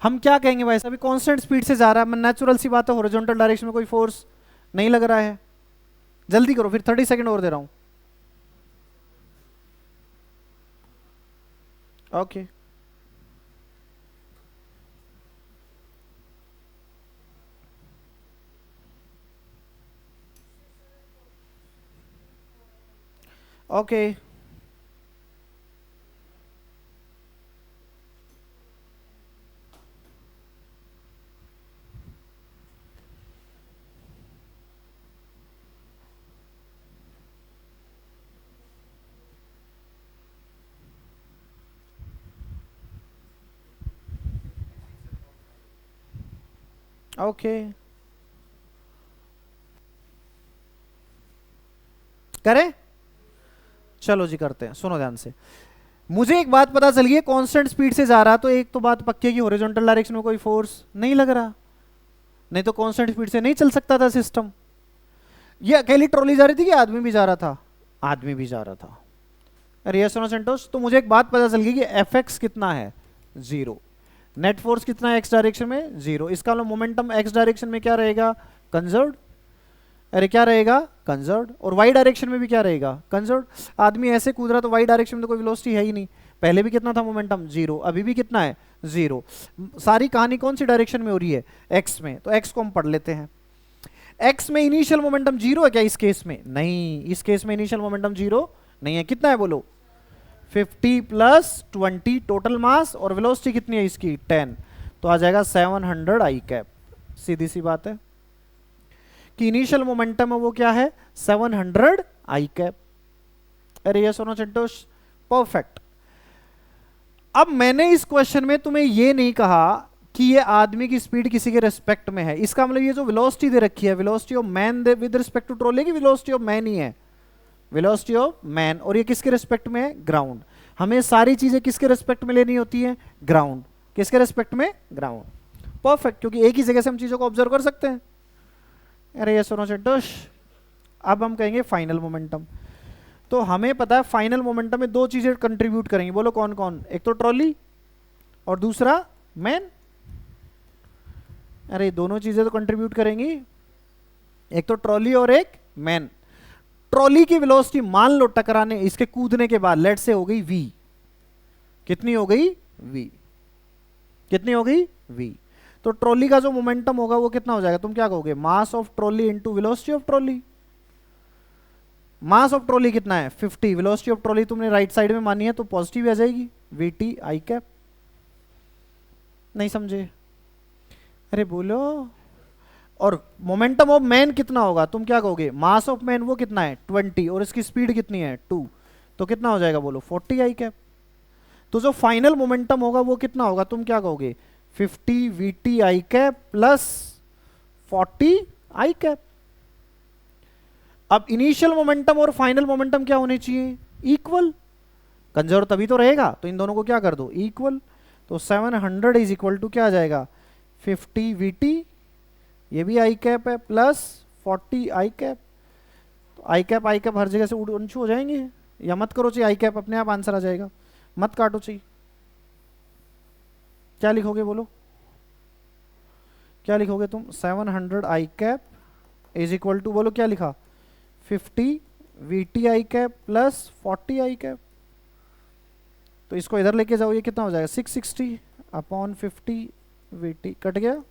हम क्या कहेंगे भाई साहब, कांस्टेंट स्पीड से जा रहा है, नेचुरल सी बात है, हॉरिजॉन्टल डायरेक्शन में कोई फोर्स नहीं लग रहा है। जल्दी करो फिर, 30 सेकंड और दे रहा हूं। Okay okay. ओके, करें? चलो जी करते हैं, सुनो ध्यान से। मुझे एक बात पता चल गई है, कांस्टेंट स्पीड से जा रहा, तो एक तो बात पक्की है कि हॉरिजॉन्टल डायरेक्शन में कोई फोर्स नहीं लग रहा, नहीं तो कांस्टेंट स्पीड से नहीं चल सकता था सिस्टम। ये अकेली ट्रॉली जा रही थी कि आदमी भी जा रहा था? आदमी भी जा रहा था। अरे यस संतोष, तो मुझे एक बात पता चल गई कि एफ एक्स कितना है, 0। नेट फोर्स कितना है एक्स डायरेक्शन में, 0। इसका मतलब मोमेंटम एक्स डायरेक्शन में क्या रहेगा, कंजर्व्ड। अरे क्या रहेगा, कंजर्व्ड। और वाई डायरेक्शन में भी क्या रहेगा, कंजर्व्ड। आदमी ऐसे कूद रहा तो वाई डायरेक्शन में तो कोई वेलोसिटी है ही नहीं। पहले भी कितना था मोमेंटम, 0, अभी भी कितना है, 0। सारी कहानी कौन सी डायरेक्शन में हो रही है, एक्स में। तो एक्स को हम पढ़ लेते हैं। एक्स में इनिशियल मोमेंटम 0 है क्या इस केस में? नहीं, इस केस में इनिशियल मोमेंटम 0 नहीं है। कितना है बोलो, 50 + 20 टोटल मास, और वेलोसिटी कितनी है इसकी, 10। तो आ जाएगा 700 आई कैप। सीधी सी बात है कि इनिशियल मोमेंटम है वो क्या है, 700 आई कैप। अरे ये सुनो संतोष, परफेक्ट। अब मैंने इस क्वेश्चन में तुम्हें ये नहीं कहा कि ये आदमी की स्पीड किसी के रिस्पेक्ट में है। इसका मतलब ये जो वेलोसिटी दे रखी है, velocity of man with respect to trolley की वेलोसिटी ऑफ मैन ही है, वेलोसिटी ऑफ मैन। और ये किसके रिस्पेक्ट में है, ग्राउंड। हमें सारी चीजें किसके रिस्पेक्ट में लेनी होती है, ग्राउंड। किसके रिस्पेक्ट में, ग्राउंड। परफेक्ट, क्योंकि एक ही जगह से हम चीजों को ऑब्जर्व कर सकते हैं। अरे ये सुनो संतोष, अब हम कहेंगे फाइनल मोमेंटम। तो हमें पता है फाइनल मोमेंटम में दो चीजें कंट्रीब्यूट करेंगी, बोलो कौन कौन? एक तो ट्रॉली और दूसरा मैन। अरे दोनों चीजें तो कंट्रीब्यूट करेंगी, एक तो ट्रॉली और एक मैन। ट्रॉली की वेलोसिटी मान लो टकराने, इसके कूदने के बाद लेट से हो गई v। कितनी हो गई, v। कितनी हो गई, v। तो ट्रॉली का जो मोमेंटम होगा वो कितना हो जाएगा, तुम क्या कहोगे, mass of trolley into velocity of trolley. Mass of trolley कितना है, 50। वेलोसिटी ऑफ ट्रॉली तुमने राइट साइड में मानी है तो पॉजिटिव आ जाएगी, vt आई कैप। नहीं समझे? अरे बोलो। और मोमेंटम ऑफ मैन कितना होगा, तुम क्या कहोगे, मास ऑफ मैन वो कितना है, 20, और इसकी स्पीड कितनी है, 2। तो कितना हो जाएगा बोलो, 40 आई कैप। तो जो फाइनल मोमेंटम होगा वो कितना होगा, तुम क्या कहोगे, 50 vt आई कैप प्लस 40 आई कैप। अब इनिशियल मोमेंटम और फाइनल मोमेंटम क्या होने चाहिए, इक्वल। कंजर्व तभी तो रहेगा, तो इन दोनों को क्या कर दो, इक्वल। तो 700 इज इक्वल टू क्या आ जाएगा, 50 vt, ये भी आई कैप है, प्लस 40 आई कैप। तो आई कैप हर जगह से ऊंचू हो जाएंगे, या मत करो चाहिए आई कैप, अपने आप आंसर आ जाएगा, मत काटो चाहिए। क्या लिखोगे बोलो, क्या लिखोगे तुम, 700 आई कैप इज इक्वल टू, बोलो क्या लिखा, 50 vt आई कैप प्लस 40 आई कैप। तो इसको इधर लेके जाओ, ये कितना हो जाएगा, 660 अपॉन 50 vt, कट गया।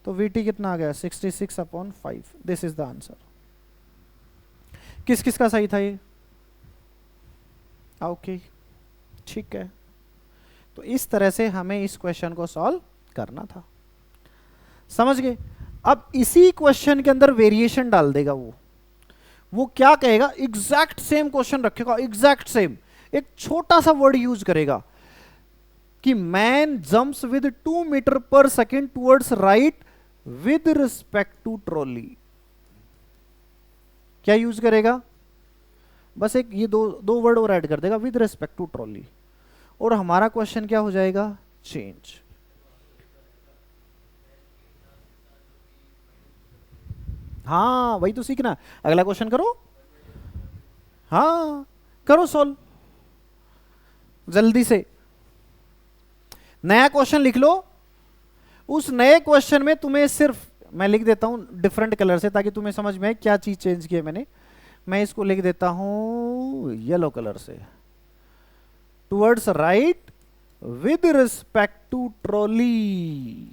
तो vt कितना आ गया, 66/5। This is the answer. किस किस का सही था ये, ओके ठीक है। तो इस तरह से हमें इस क्वेश्चन को सॉल्व करना था, समझ गए। अब इसी क्वेश्चन के अंदर वेरिएशन डाल देगा वो क्या कहेगा, एग्जैक्ट सेम क्वेश्चन रखेगा, एग्जैक्ट सेम, एक छोटा सा वर्ड यूज करेगा कि man jumps with 2 metre per second towards right with respect to trolley. क्या यूज करेगा, बस एक ये दो वर्ड और ऐड कर देगा, विद रिस्पेक्ट टू ट्रॉली, और हमारा क्वेश्चन क्या हो जाएगा, चेंज। हाँ वही तो सीखना। अगला क्वेश्चन करो, हाँ करो सॉल्व जल्दी से। नया क्वेश्चन लिख लो, उस नए क्वेश्चन में तुम्हें सिर्फ मैं लिख देता हूं डिफरेंट कलर से ताकि तुम्हें समझ में आए क्या चीज चेंज की है मैंने। मैं इसको लिख देता हूं येलो कलर से, towards right with respect to trolley,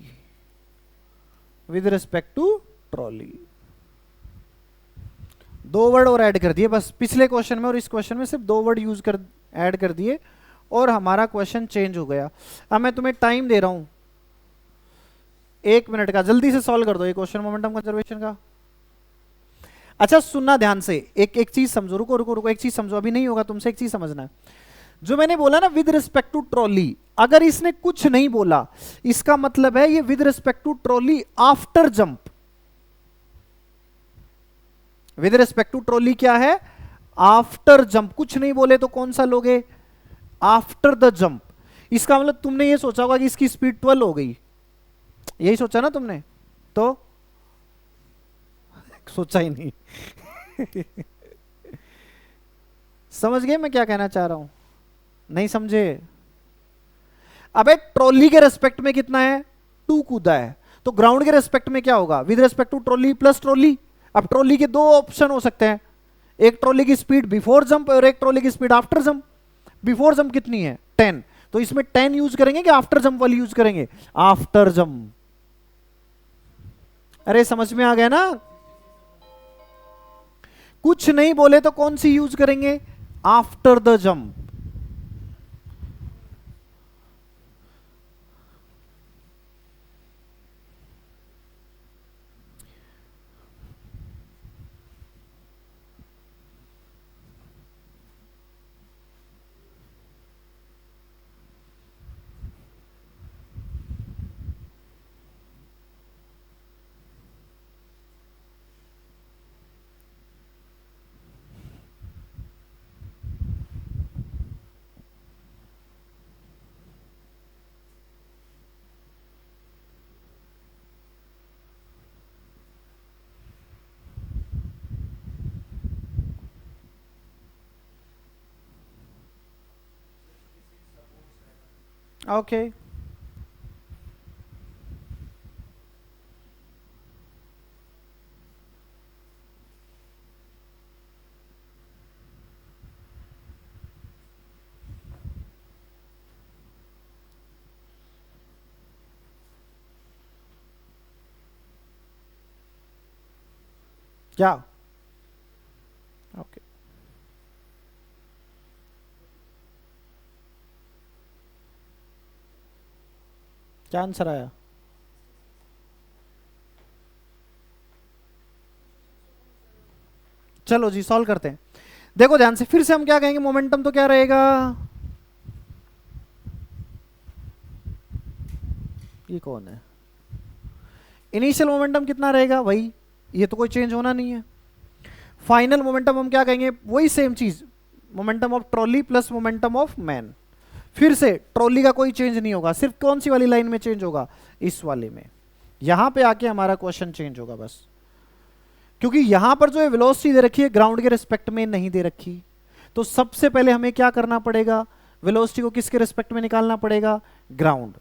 with respect to trolley. दो वर्ड और ऐड कर दिए बस, पिछले क्वेश्चन में और इस क्वेश्चन में सिर्फ दो वर्ड यूज कर ऐड कर दिए और हमारा क्वेश्चन चेंज हो गया। अब मैं तुम्हें टाइम दे रहा हूं 1 मिनट का, जल्दी से सॉल्व कर दो ये क्वेश्चन मोमेंटम कंजर्वेशन का। अच्छा सुनना ध्यान से, एक चीज समझो, रुको रुको रुको, एक चीज समझो, अभी नहीं होगा तुमसे, एक चीज समझना है। जो मैंने बोला ना विद रिस्पेक्ट टू ट्रॉली, अगर इसने कुछ नहीं बोला, इसका मतलब है ये with respect to trolley after jump. With respect to trolley क्या है? After jump. कुछ नहीं बोले तो कौन सा लोगे? After the jump. इसका मतलब तुमने ये सोचा होगा कि इसकी स्पीड 12 हो गई, यही सोचा ना तुमने? तो सोचा ही नहीं। समझ गए मैं क्या कहना चाह रहा हूं? नहीं समझे? अबे ट्रॉली के रेस्पेक्ट में कितना है? 2 कूदा है, तो ग्राउंड के रेस्पेक्ट में क्या होगा? With respect to trolley plus trolley. अब ट्रॉली के दो ऑप्शन हो सकते हैं, एक ट्रॉली की स्पीड बिफोर जंप और एक ट्रॉली की speed after jump. Before jump कितनी है? 10, तो इसमें 10 यूज करेंगे कि आफ्टर जंप वाली यूज करेंगे? After jump. अरे समझ में आ गया ना? कुछ नहीं बोले तो कौन सी यूज करेंगे? After the jump. ओके, क्या? ओके, क्या आंसर आया? चलो जी सॉल्व करते हैं। देखो ध्यान से, फिर से हम क्या कहेंगे? मोमेंटम तो क्या रहेगा? ये कौन है? इनिशियल मोमेंटम कितना रहेगा? वही, ये तो कोई चेंज होना नहीं है। फाइनल मोमेंटम हम क्या कहेंगे? वही सेम चीज, momentum of trolley plus momentum of man. फिर से ट्रॉली का कोई चेंज नहीं होगा, सिर्फ कौन सी वाली लाइन में चेंज होगा? इस वाले में। यहां पे आके हमारा क्वेश्चन चेंज होगा बस, क्योंकि यहां पर जो है वेलोसिटी दे रखी है ग्राउंड के रिस्पेक्ट में नहीं दे रखी। तो सबसे पहले हमें क्या करना पड़ेगा? वेलोसिटी को किसके रिस्पेक्ट में निकालना पड़ेगा? ग्राउंड।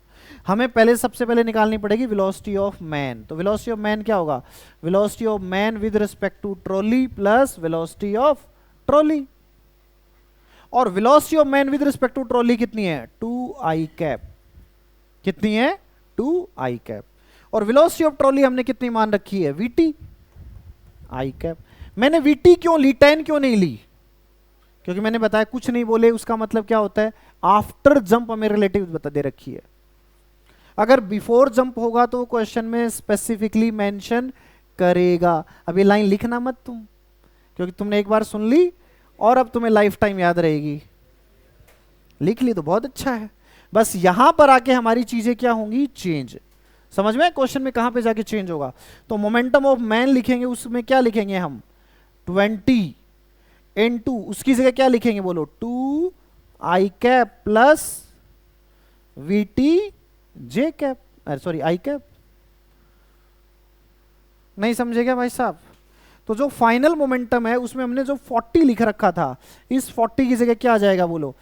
हमें पहले सबसे पहले निकालनी पड़ेगी वेलोसिटी ऑफ मैन। तो वेलोसिटी ऑफ मैन क्या होगा? Velocity of man with respect to trolley plus velocity of trolley. और velocity of man with respect to trolley कितनी है? 2i cap. कितनी है? 2i cap. और वेलोसिटी ऑफ ट्रॉली हमने कितनी मान रखी है? vt i cap. मैंने vt क्यों ली, 10 क्यों नहीं ली? क्योंकि मैंने बताया कुछ नहीं बोले उसका मतलब क्या होता है? आफ्टर जंप हमें रिलेटिव बता दे रखी है। अगर बिफोर जंप होगा तो क्वेश्चन में स्पेसिफिकली मेंशन करेगा। अब ये लाइन लिखना मत तुम, क्योंकि तुमने एक बार सुन ली और अब तुम्हें लाइफ टाइम याद रहेगी। लिख ली तो बहुत अच्छा है, बस यहां पर आके हमारी चीजें क्या होंगी? चेंज। समझ में? क्वेश्चन में कहां पे जाके चेंज होगा? तो मोमेंटम ऑफ मैन लिखेंगे, उसमें क्या लिखेंगे हम? 20 इनटू, उसकी जगह क्या लिखेंगे बोलो? 2i cap plus vt j cap, अरे सॉरी i कैप। नहीं समझे क्या भाई साहब? तो जो फाइनल मोमेंटम है उसमें हमने जो 40 लिख रखा था, इस 40 की जगह क्या आ जाएगा बोलो?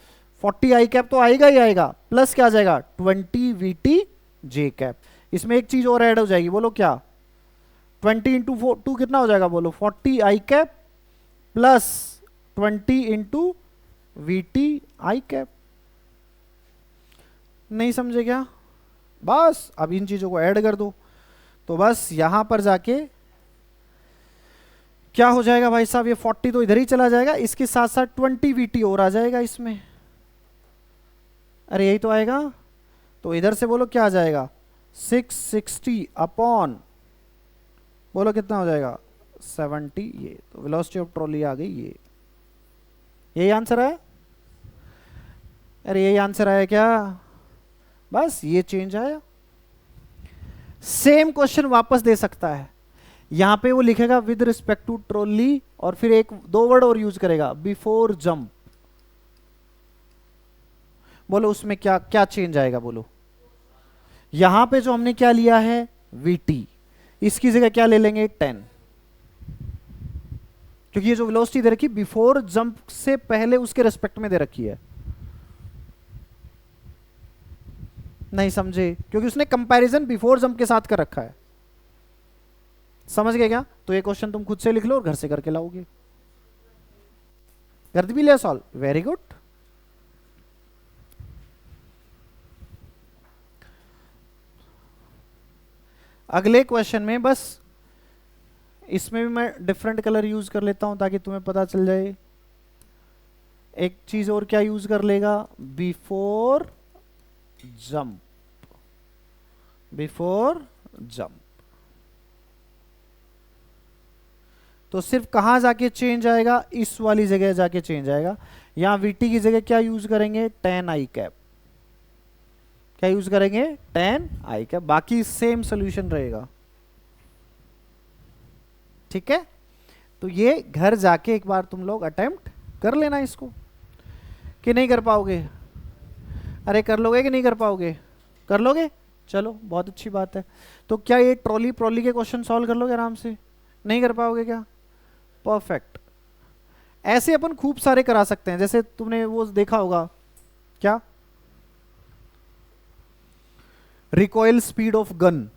40 i कैप तो आएगा ही आएगा, प्लस क्या आ जाएगा? 20 vt j कैप। इसमें एक चीज और ऐड हो जाएगी, बोलो क्या? 20 इंटू 2 कितना हो जाएगा बोलो? 40 i cap plus 20 into vt i cap. नहीं समझे क्या? बस अब इन चीजों को ऐड कर दो, तो बस यहां पर जाके क्या हो जाएगा भाई साहब? ये 40 तो इधर ही चला जाएगा, इसके साथ साथ 20 vt और आ जाएगा इसमें। अरे यही तो आएगा। तो इधर से बोलो क्या आ जाएगा? 660 अपॉन, बोलो कितना हो जाएगा? 70। ये तो वेलोसिटी ऑफ ट्रॉली आ गई। ये यही आंसर है? अरे यही आंसर आया क्या? बस ये चेंज आया। सेम क्वेश्चन वापस दे सकता है, यहां पे वो लिखेगा विद रिस्पेक्ट टू ट्रॉली और फिर एक दो वर्ड और यूज करेगा, बिफोर जंप। बोलो उसमें क्या क्या चेंज आएगा, बोलो। यहां पे जो हमने क्या लिया है वीटी, इसकी जगह क्या ले लेंगे 10, क्योंकि ये जो वेलोसिटी दे रखी बिफोर जंप से पहले उसके रेस्पेक्ट में दे रखी है। नहीं समझे, क्योंकि उसने कंपैरिजन बिफोर जंप के साथ कर रखा है। समझ गए क्या? तो ये क्वेश्चन तुम खुद से लिख लो और घर से करके लाओगे। कर भी लिया सॉल्व, वेरी गुड। अगले क्वेश्चन में बस इसमें भी मैं डिफरेंट कलर यूज कर लेता हूं ताकि तुम्हें पता चल जाए। एक चीज और क्या यूज कर लेगा, बिफोर जंप, बिफोर जंप। तो सिर्फ कहां जाके चेंज आएगा, इस वाली जगह जाके चेंज आएगा। यहां वीटी की जगह क्या यूज करेंगे 10 आई कैप, क्या यूज करेंगे 10 आई कैप, बाकी सेम सोल्यूशन रहेगा। ठीक है, तो ये घर जाके एक बार तुम लोग अटेम्प्ट कर लेना इसको, कि नहीं कर पाओगे? अरे कर लोगे कि नहीं कर पाओगे? कर लोगे, चलो बहुत अच्छी बात है। तो क्या ये ट्रॉली प्रॉली के क्वेश्चन सॉल्व कर लोगे आराम से? नहीं कर पाओगे क्या? परफेक्ट। ऐसे अपन खूब सारे करा सकते हैं, जैसे तुमने वो देखा होगा क्या, रिकॉइल स्पीड ऑफ गन,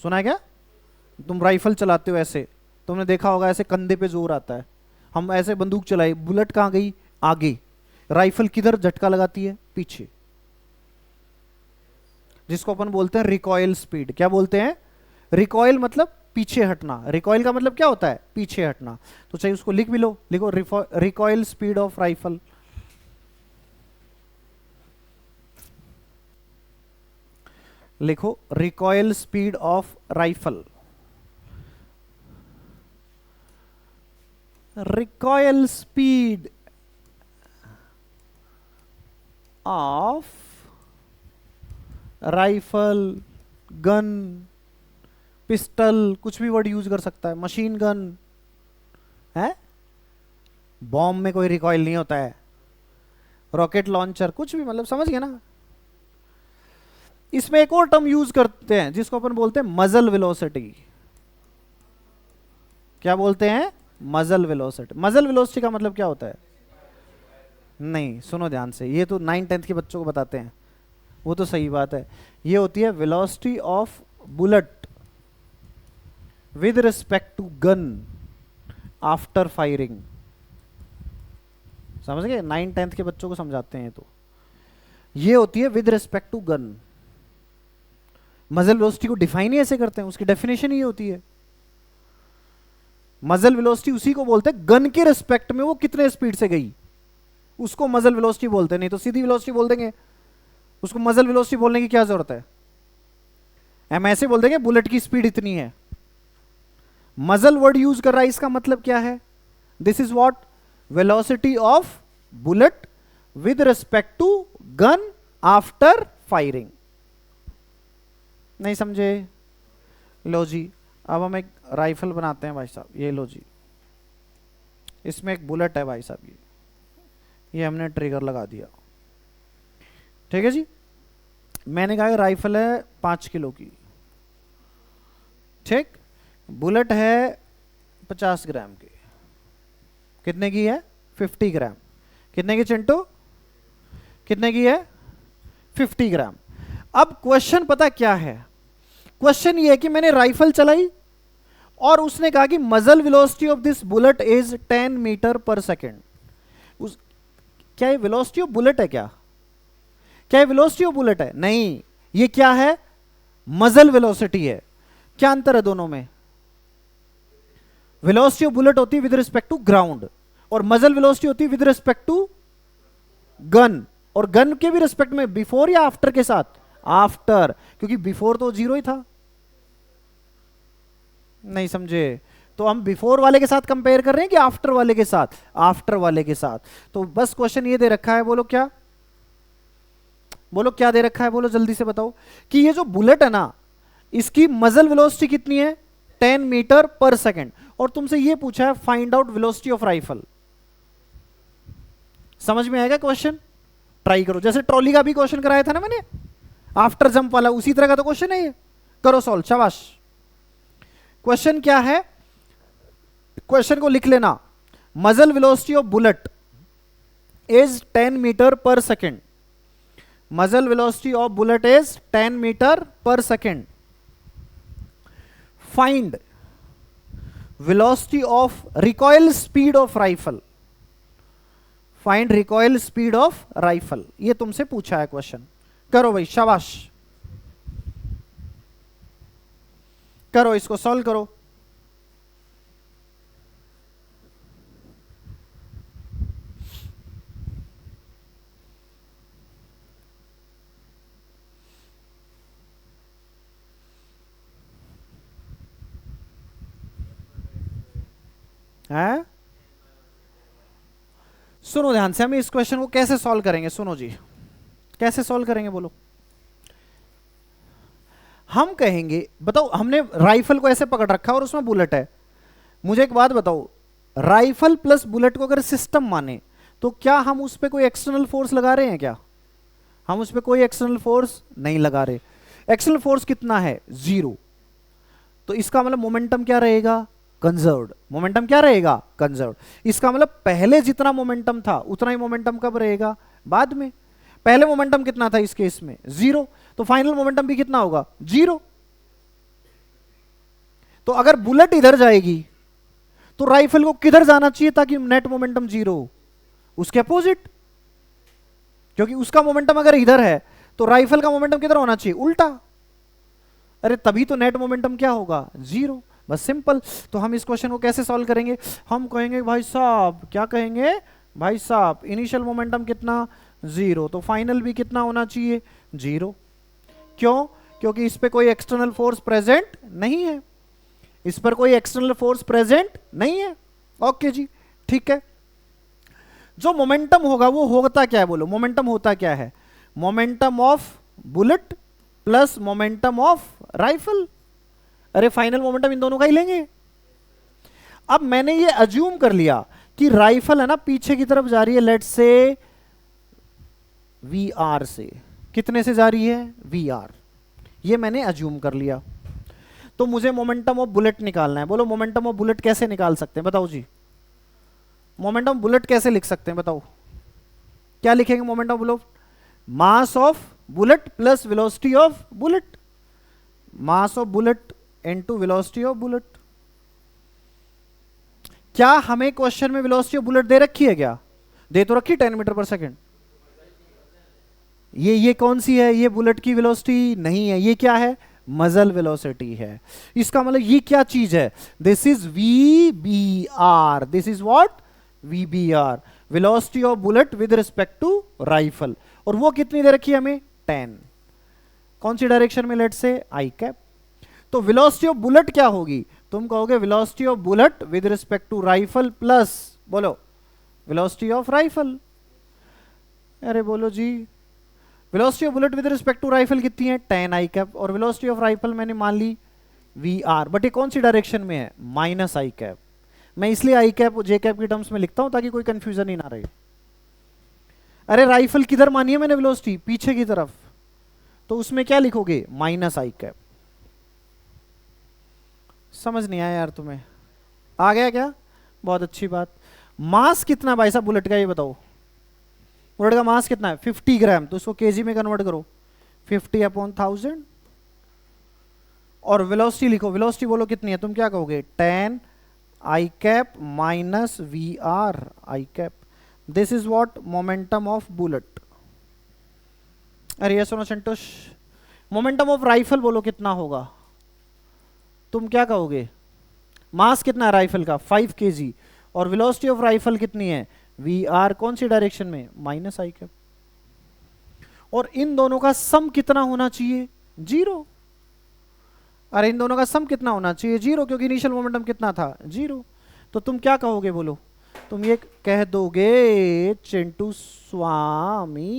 सुना है क्या? तुम राइफल चलाते हो ऐसे, तुमने देखा होगा ऐसे कंधे पे जोर आता है, हम ऐसे बंदूक चलाई, बुलेट कहां गई आगे, राइफल किधर झटका लगाती है पीछे, जिसको अपन बोलते हैं रिकॉइल स्पीड। क्या बोलते हैं? रिकॉइल मतलब पीछे हटना, रिकॉइल का मतलब क्या होता है? पीछे हटना। तो चाहिए उसको लिख भी लो, लिखो रिकॉइल स्पीड ऑफ राइफल। लिखो recoil speed of rifle, recoil speed of rifle, gun, pistol, कुछ भी वर्ड यूज कर सकता है, मशीन गन है, बॉम्ब में कोई रिकॉइल नहीं होता है, रॉकेट लॉन्चर, कुछ भी, मतलब समझ गए ना। इसमें एक और टर्म यूज करते हैं जिसको अपन बोलते हैं मजल वेलोसिटी। क्या बोलते हैं? मजल वेलोसिटी। मजल वेलोसिटी का मतलब क्या होता है? नहीं, सुनो ध्यान से, ये तो 9th-10th के बच्चों को बताते हैं, वो तो सही बात है। ये होती है velocity of bullet with respect to gun after firing. समझ गए? 9th-10th के बच्चों को समझाते हैं। तो ये होती है विद रिस्पेक्ट टू गन। मजल वेलोसिटी को डिफाइन ही ऐसे करते हैं, उसकी डेफिनेशन ही होती है। मजल वेलोसिटी उसी को बोलते हैं गन के रिस्पेक्ट में वो कितने स्पीड से गई, उसको मजल वेलोसिटी बोलते हैं। नहीं तो सीधी वेलोसिटी बोल देंगे, उसको मजल वेलोसिटी बोलने की क्या जरूरत है? हम ऐसे बोल देंगे बुलेट की स्पीड इतनी है। मजल वर्ड यूज कर रहा है, इसका मतलब क्या है? This is what velocity of bullet with respect to gun after firing. नहीं समझे? लो जी, अब हम एक राइफल बनाते हैं भाई साहब। ये लो जी, इसमें एक बुलेट है भाई साहब, ये हमने ट्रिगर लगा दिया। ठीक है जी, मैंने कहा राइफल है 5 किलो की, ठीक, बुलेट है 50 ग्राम की। कितने की है? 50 ग्राम। कितने की चिंटू? कितने की है? 50 ग्राम। अब क्वेश्चन पता क्या है? क्वेश्चन ये है कि मैंने राइफल चलाई और उसने कहा कि muzzle velocity of this bullet is 10 metre per second. क्या ये वेलोसिटी ऑफ बुलेट है? क्या ये वेलोसिटी ऑफ बुलेट है? नहीं, ये क्या है? मजल वेलोसिटी है। क्या अंतर है दोनों में? वेलोसिटी ऑफ बुलेट होती है विद रिस्पेक्ट टू ग्राउंड और मजल वेलोसिटी होती है विद रिस्पेक्ट टू गन। और गन के भी रिस्पेक्ट में बिफोर या आफ्टर के साथ? आफ्टर, क्योंकि बिफोर तो 0 ही था। नहीं समझे? तो हम बिफोर वाले के साथ कंपेयर कर रहे हैं कि आफ्टर वाले के साथ? आफ्टर वाले के साथ। तो बस क्वेश्चन ये दे रखा है, बोलो क्या? बोलो क्या दे रखा है, बोलो जल्दी से बताओ। कि ये जो बुलेट है ना, इसकी मजल वेलोसिटी कितनी है, 10 मीटर पर सेकेंड, और तुमसे ये पूछा है find out velocity of rifle. समझ में आएगा क्वेश्चन? ट्राई करो, जैसे ट्रॉली का भी क्वेश्चन कराया था ना मैंने, आफ्टर जंप वाला, उसी तरह का तो क्वेश्चन है ये। करो सॉल्व, शाबाश। क्वेश्चन क्या है, क्वेश्चन को लिख लेना। Muzzle velocity of bullet is 10 metre per second. Muzzle velocity of bullet is 10 metre per second. Find velocity of recoil speed of rifle. Find recoil speed of rifle, ये तुमसे पूछा है क्वेश्चन। करो भाई, शाबाश, करो इसको सॉल्व करो। है, सुनो ध्यान से, हम इस क्वेश्चन को कैसे सॉल्व करेंगे, सुनो जी, कैसे सॉल्व करेंगे बोलो। हम कहेंगे, बताओ, हमने राइफल को ऐसे पकड़ रखा और उसमें बुलेट है। मुझे एक बात बताओ, राइफल प्लस बुलेट को अगर सिस्टम माने तो क्या हम उस पर कोई एक्सटर्नल फोर्स लगा रहे हैं क्या? हम उस पर कोई एक्सटर्नल फोर्स नहीं लगा रहे। एक्सटर्नल फोर्स कितना है, 0। तो इसका मतलब मोमेंटम क्या रहेगा, कंजर्व्ड। मोमेंटम क्या रहेगा, कंजर्व्ड। इसका मतलब पहले जितना मोमेंटम था उतना ही मोमेंटम कब रहेगा, बाद में। पहले मोमेंटम कितना था इस केस में, 0, तो फाइनल मोमेंटम भी कितना होगा, 0। तो अगर बुलेट इधर जाएगी तो राइफल को किधर जाना चाहिए ताकि नेट मोमेंटम 0 हो, उसके अपोजिट। क्योंकि उसका मोमेंटम अगर इधर है तो राइफल का मोमेंटम किधर होना चाहिए, उल्टा। अरे तभी तो नेट मोमेंटम क्या होगा, 0। बस सिंपल। तो हम इस क्वेश्चन को कैसे सॉल्व करेंगे, हम कहेंगे भाई साहब, क्या कहेंगे भाई साहब, इनिशियल मोमेंटम कितना, 0, तो फाइनल भी कितना होना चाहिए, 0। क्यों? क्योंकि इस पे कोई एक्सटर्नल फोर्स प्रेजेंट नहीं है, इस पर कोई एक्सटर्नल फोर्स प्रेजेंट नहीं है। ओके जी, ठीक है। जो मोमेंटम होगा वो होता क्या है बोलो, मोमेंटम होता क्या है, momentum of bullet plus momentum of rifle. अरे फाइनल मोमेंटम इन दोनों का ही लेंगे। अब मैंने ये अज्यूम कर लिया कि राइफल है ना पीछे की तरफ जा रही है, लेट्स से VR से। कितने से जा रही है, VR। ये मैंने अज्यूम कर लिया। तो मुझे मोमेंटम ऑफ बुलेट निकालना है। बोलो मोमेंटम ऑफ बुलेट कैसे निकाल सकते हैं, बताओ जी। मोमेंटम बुलेट कैसे लिख सकते हैं, बताओ। क्या लिखेंगे momentum bullet, mass of bullet plus velocity of bullet. Mass of bullet into velocity of bullet. क्या हमें क्वेश्चन में वेलोसिटी ऑफ बुलेट दे रखी है क्या, दे तो रखी 10 मीटर पर सेकेंड। ये कौन सी है, ये बुलेट की वेलोसिटी नहीं है, ये क्या है, मजल वेलोसिटी है। इसका मतलब ये क्या चीज है, this is VBR। This is what, VBR, velocity of bullet with respect to rifle. और वो कितनी दे रखी है हमें, 10। कौन सी डायरेक्शन में, लेट से आई कैप। तो वेलोसिटी ऑफ बुलेट क्या होगी, तुम कहोगे velocity of bullet with respect to rifle plus, बोलो वेलोसिटी ऑफ राइफल। अरे बोलो जी, velocity of bullet with respect to rifle कितनी है, 10 आई कैप, और वेलोसिटी ऑफ राइफल मैंने मान ली VR, बट ये कौन सी डायरेक्शन में है, माइनस आई कैप। मैं इसलिए आई कैप और जे कैप की टर्म्स में लिखता हूं ताकि कोई कंफ्यूजन ही ना रहे। अरे राइफल किधर मानी है मैंने वेलोसिटी, पीछे की तरफ, तो उसमें क्या लिखोगे, माइनस आई कैप। समझ नहीं आया यार तुम्हें, आ गया क्या, बहुत अच्छी बात। मास कितना भाई साहब बुलेट का, ये बताओ। बुलेट का मास कितना है, 50 ग्राम, तो इसको केजी में कन्वर्ट करो, 50/1000। और वेलोसिटी लिखो, वेलोसिटी बोलो कितनी है, तुम क्या कहोगे, 10 i cap minus VR i cap. This is what, momentum of bullet. अरे ये सुनो संतोष, मोमेंटम ऑफ राइफल बोलो कितना होगा, तुम क्या कहोगे, मास कितना है राइफल का, 5 kg, और वेलोसिटी ऑफ राइफल कितनी है, VR, कौन सी डायरेक्शन में, माइनस आई कैप। और इन दोनों का सम कितना होना चाहिए, 0। अरे इन दोनों का सम कितना होना चाहिए, 0, क्योंकि इनिशियल मोमेंटम कितना था, 0। तो तुम क्या कहोगे बोलो, तुम ये कह दोगे चिंटू स्वामी,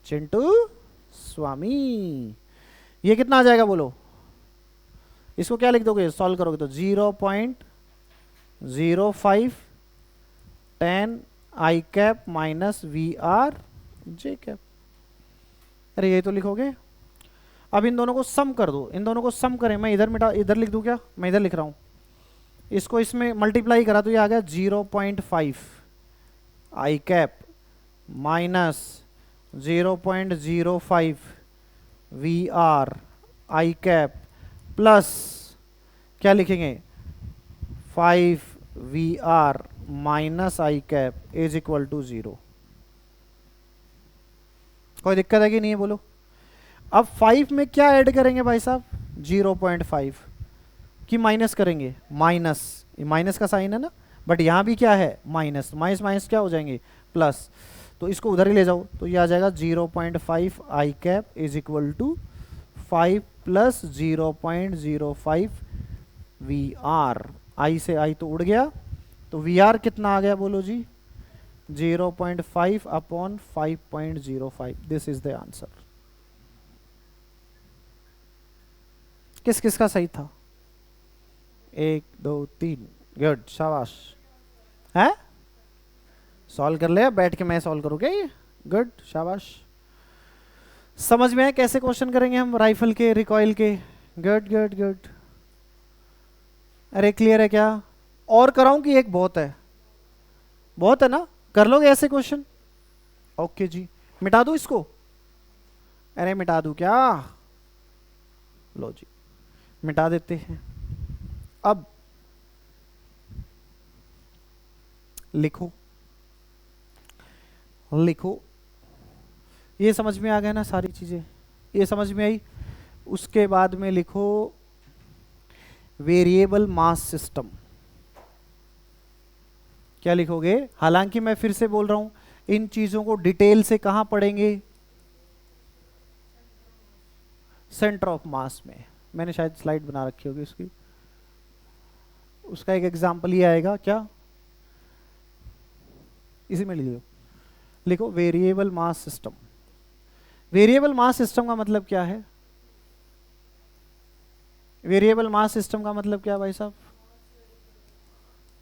चिंटू स्वामी। ये कितना आ जाएगा बोलो, इसको क्या लिख दोगे सॉल्व करोगे तो 0.05 10 i cap minus we R J cap. अरे ये तो लिखोगे। अब इन दोनों को सम कर दो, इन दोनों को सम करें, मैं इधर मिटा इधर लिख दूं क्या, मैं इधर लिख रहा हूं, इसको इसमें मल्टीप्लाई करा तो ये आ गया 0.5 i cap minus 0.05 V R i cap plus क्या लिखेंगे 5 V R minus i cap is equal to 0। कोई दिक्कत है कि नहीं है बोलो। अब 5 में क्या ऐड करेंगे भाई साहब, 0.5 की माइनस करेंगे, माइनस, माइनस का साइन है ना, बट यहां भी क्या है माइनस, माइनस माइनस क्या हो जाएंगे प्लस, तो इसको उधर ही ले जाओ तो ये आ जाएगा 0.5 i cap is equal to 5 plus 0.05 V R. I से आई तो उड़ गया, तो वी आर कितना आ गया बोलो जी 0.5 upon 5.05। This is the answer. किस किस का सही था, 1 2 3, गुड, शाबाश। है सॉल्व कर लिया, बैठ के मैं सॉल्व करूँगा ये, गुड, शाबाश। समझ में आया कैसे क्वेश्चन करेंगे हम राइफल के, रिकॉइल के, गुड गुड गुड। अरे क्लियर है क्या, और कराऊं कि एक बहुत है, बहुत है ना, कर लोगे ऐसे क्वेश्चन, ओके जी। मिटा दूं इसको, अरे मिटा दूं क्या, लो जी मिटा देते हैं। अब लिखो लिखो, ये समझ में आ गया ना सारी चीजें, ये समझ में आई। उसके बाद में लिखो वेरिएबल मास सिस्टम। क्या लिखोगे, हालांकि मैं फिर से बोल रहा हूं इन चीजों को डिटेल से कहां पढ़ेंगे, सेंटर ऑफ मास में। मैंने शायद स्लाइड बना रखी होगी उसकी, उसका एक एग्जांपल ये आएगा, क्या इसी में लिखो, लिखो variable mass system. Variable mass system का मतलब क्या है, वेरिएबल मास सिस्टम का मतलब क्या भाई साहब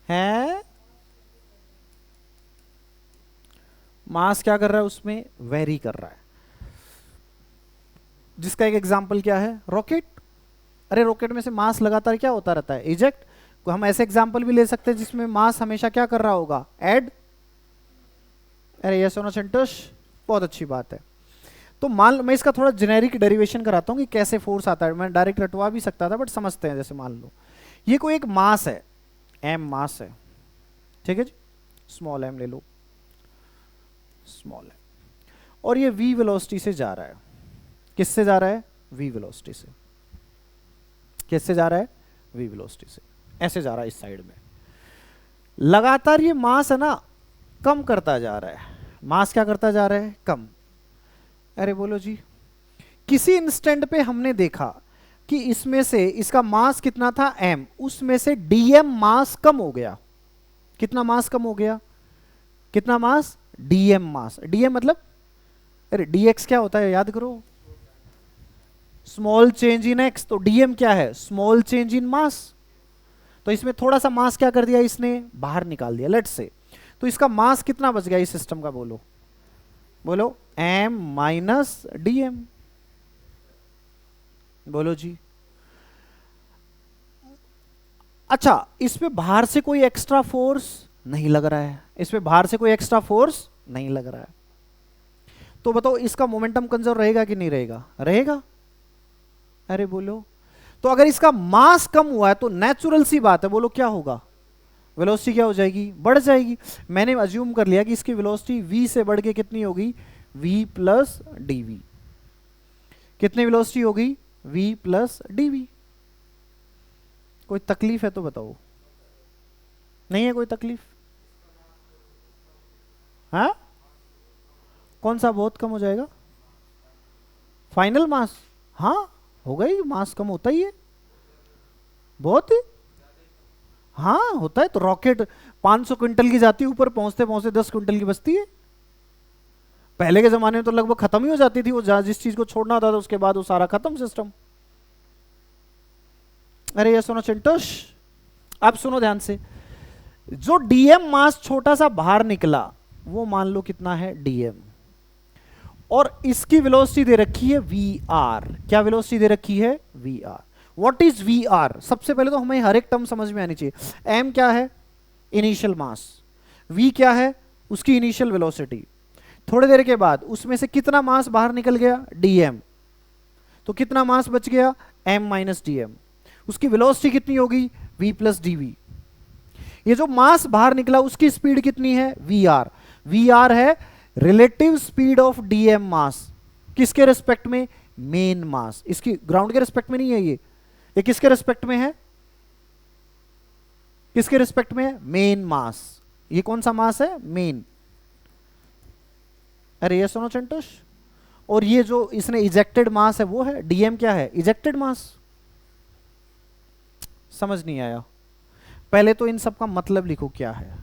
है, मास क्या कर रहा है उसमें, वेरी कर रहा है। जिसका एक एग्जांपल क्या है, रॉकेट। अरे रॉकेट में से मास लगातार क्या होता रहता है, इजेक्ट। हम ऐसे एग्जांपल भी ले सकते हैं जिसमें मास हमेशा क्या कर रहा होगा, ऐड। अरे यस और नो संतोष, बहुत अच्छी बात है। तो मान लो मैं इसका थोड़ा जेनेरिक डेरिवेशन कराता हूं कि कैसे फोर्स आता है, मैं डायरेक्ट रटवा भी सकता था बट समझते हैं। जैसे मान लो ये कोई एक मास है, एम मास है, ठीक है जी, स्मॉल एम ले लो, स्मॉल एम, और ये वी वेलोसिटी से जा रहा है। किससे जा रहा है, वी वेलोसिटी से। किससे जा रहा है, वी वेलोसिटी से, ऐसे जा रहा है इस साइड में। लगातार ये मास है ना कम करता जा रहा है, मास क्या करता जा रहा है, कम। अरे बोलो जी, किसी इंस्टेंट पे हमने देखा कि इसमें से इसका मास कितना था m, उसमें से dm मास कम हो गया। कितना मास कम हो गया, कितना मास, dm मास। dm मतलब, अरे dx क्या होता है याद करो, स्मॉल चेंज इन x, तो dm क्या है, स्मॉल चेंज इन मास। तो इसमें थोड़ा सा मास क्या कर दिया इसने, बाहर निकाल दिया, लेट्स से। तो इसका मास कितना बच गया इस सिस्टम का, बोलो बोलो, m माइनस dm। बोलो जी। अच्छा, इस पे बाहर से कोई एक्स्ट्रा फोर्स नहीं लग रहा है, इस पे बाहर से कोई एक्स्ट्रा फोर्स नहीं लग रहा है, तो बताओ इसका मोमेंटम कंजर्व रहेगा कि नहीं रहेगा, रहेगा। अरे बोलो, तो अगर इसका मास कम हुआ है तो नेचुरल सी बात है, बोलो क्या होगा, वेलोसिटी क्या हो जाएगी, बढ़ जाएगी। मैंने अज्यूम कर लिया कि इसकी वेलोसिटी v से बढ़ के कितनी होगी, v प्लस dv। कितनी वेलोसिटी होगी, v प्लस dv। कोई तकलीफ है तो बताओ, नहीं है कोई तकलीफ, हाँ कौन सा बहुत कम हो जाएगा, फाइनल मास, हाँ होगा ही, मास कम होता ही है बहुत ही, हाँ होता है। तो रॉकेट 500 क्विंटल की जाती है ऊपर, पहुंचते पहुंचते 10 क्विंटल की बचती है। पहले के जमाने में तो लगभग खत्म ही हो जाती थी वो, जिस चीज को छोड़ना होता था उसके बाद वो सारा खत्म सिस्टम। अरे ये सुनो चिंटोश, अब सुनो ध्यान से, जो डीएम मास छोटा सा बाहर निकला वो मान लो कितना है डीएम, और इसकी वेलोसिटी दे रखी है वी आर। क्या वेलोसिटी दे रखी है? We r. What is we r? सबसे पहले तो हमें हर एक टर्म समझ में आनी चाहिए। एम क्या है? Initial mass. वी क्या है? उसकी इनिशियल वेलोसिटी। थोड़ी देर के बाद उसमें से कितना मास बाहर निकल गया? डीएम। तो कितना मास बच गया? M minus dm. उसकी वेलोसिटी कितनी होगी? V plus dv. ये जो मास बाहर निकला उसकी स्पीड कितनी है? We r. वी आर है relative speed of DM mass. किसके रेस्पेक्ट में? Main mass. इसकी ग्राउंड के रेस्पेक्ट में नहीं है, ये किसके रेस्पेक्ट में है? किसके रेस्पेक्ट में है? मेन मास। ये कौन सा मास है? मेन। अरे ये सुनो चंटोश, और ये जो इसने इजेक्टेड मास है वो है डीएम। क्या है? इजेक्टेड मास। समझ नहीं आया? पहले तो इन सब का मतलब लिखो क्या है।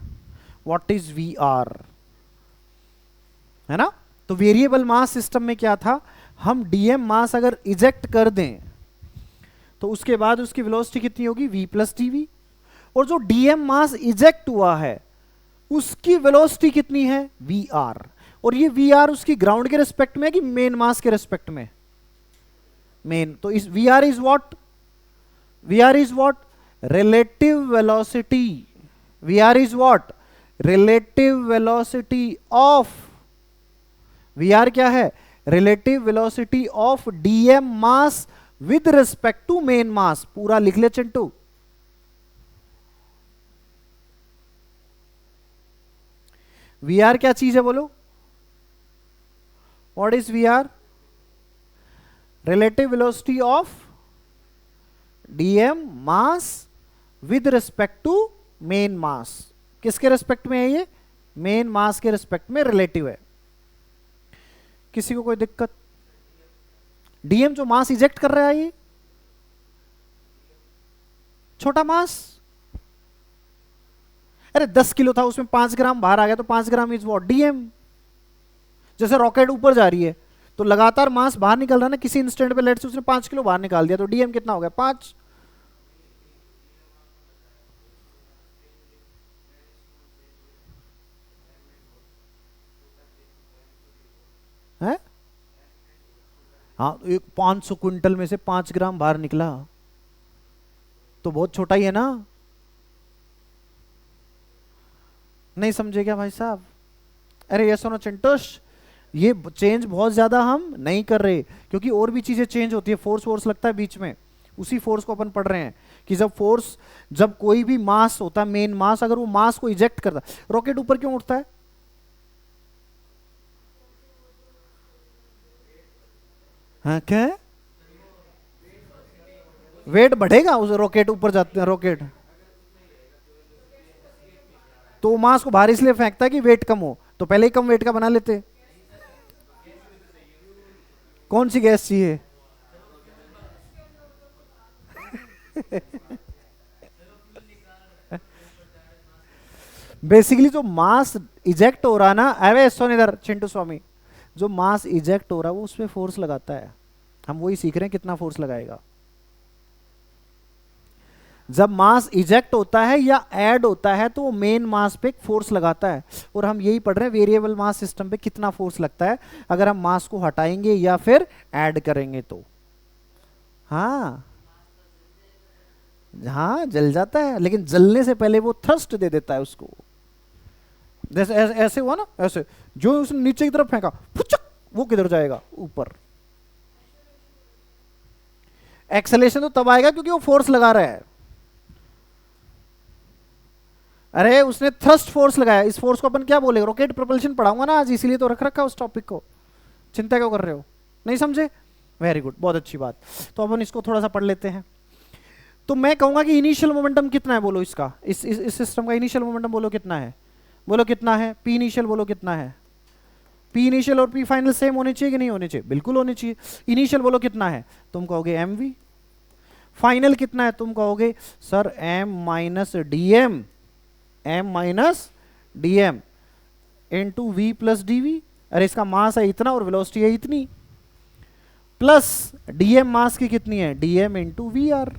व्हाट इज वी आर, है ना? तो वेरिएबल मास सिस्टम में क्या था, हम डीएम मास अगर इजेक्ट कर दें तो उसके बाद उसकी वेलोसिटी कितनी होगी? V plus TV. और जो डीएम मास इजेक्ट हुआ है उसकी वेलोसिटी कितनी है? We are. और ये वी आर उसकी ग्राउंड के रेस्पेक्ट में है कि मेन मास के रेस्पेक्ट में? मेन। तो इस V R is what? V R is what? Relative velocity. V R is what? Relative velocity of, we are क्या है? Relative velocity of DM mass with respect to main mass. पूरा लिख ले चिंटू। वी आर क्या चीज है बोलो? What is we R? Relative velocity of DM mass with respect to main mass. किसके रिस्पेक्ट में है ये? मेन मास के रिस्पेक्ट में रिलेटिव है। किसी को कोई दिक्कत? डीएम जो मास इजेक्ट कर रहा है ये छोटा मास। अरे 10 किलो था उसमें 5 ग्राम बाहर आ गया तो 5 ग्राम इज व्हाट? डीएम। जैसे रॉकेट ऊपर जा रही है तो लगातार मास बाहर निकल रहा है ना, किसी इंस्टेंट पे लेट से उसने 5 किलो बाहर निकाल दिया तो डीएम कितना हो गया? 5। है? हाँ, एक 500 क्विंटल में से 5 ग्राम बाहर निकला तो बहुत छोटा ही है ना? नहीं समझे क्या भाई साहब? अरे ये सुनो चिंटोश, ये चेंज बहुत ज्यादा हम नहीं कर रहे क्योंकि और भी चीजें चेंज होती है। फोर्स फोर्स लगता है बीच में, उसी फोर्स को अपन पढ़ रहे हैं कि जब कोई भी मास होता है, मेन मास, अगर वो मास को इजेक्ट करता है, रॉकेट ऊपर क्यों उठता है? हाँ क्या? वेट बढ़ेगा उस रॉकेट ऊपर जाते हैं रॉकेट, तो मास को बाहर इसलिए फेंकता है कि वेट कम हो, तो पहले ही कम वेट का बना लेते। कौन सी गैस चाहिए? बेसिकली जो मास इजेक्ट हो रहा ना, अरे सुन इधर चिंटू स्वामी, जो मास इजेक्ट हो रहा है वो उसमें फोर्स लगाता है। हम वही सीख रहे हैं कितना फोर्स लगाएगा। जब मास इजेक्ट होता है या ऐड होता है तो वो मेन मास पे फोर्स लगाता है, और हम यही पढ़ रहे हैं वेरिएबल मास सिस्टम पे कितना फोर्स लगता है अगर हम मास को हटाएंगे या फिर ऐड करेंगे तो। हाँ हाँ, जल जाता है, लेकिन जलने से पहले वो थ्रस्ट दे देता है उसको। जैसे ऐसे हुआ ना, ऐसे जो उसने नीचे की तरफ फेंका, फुचक, वो किधर जाएगा? ऊपर। एक्सेलेरेशन तो तब आएगा क्योंकि वो फोर्स लगा रहा है। अरे उसने थ्रस्ट फोर्स लगाया, इस फोर्स को अपन क्या बोलेंगे? रॉकेट प्रोपल्शन पढ़ाऊंगा ना आज, इसीलिए तो रख रखा उस टॉपिक को। चिंता क्यों कर रहे हो? नहीं समझे? वेरी गुड, बहुत अच्छी बात। तो अपन इसको थोड़ा सा पढ़ लेते हैं। तो मैं कहूंगा कि इनिशियल मोमेंटम कितना है बोलो इसका, इस सिस्टम का इनिशियल मोमेंटम बोलो कितना है? बोलो कितना है? पी इनिशियल बोलो कितना है? पी इनिशियल और पी फाइनल सेम होने चाहिए कि नहीं होने चाहिए? बिल्कुल होने चाहिए। इनिशियल बोलो कितना है? तुम कहोगे एम वी। फाइनल कितना है? तुम कहोगे sir m minus d m, m minus d m into we plus d v. अरे इसका मास है इतना और वेलोसिटी है इतनी, प्लस डीएम मास की कितनी है, डीएम इंटू वी आर।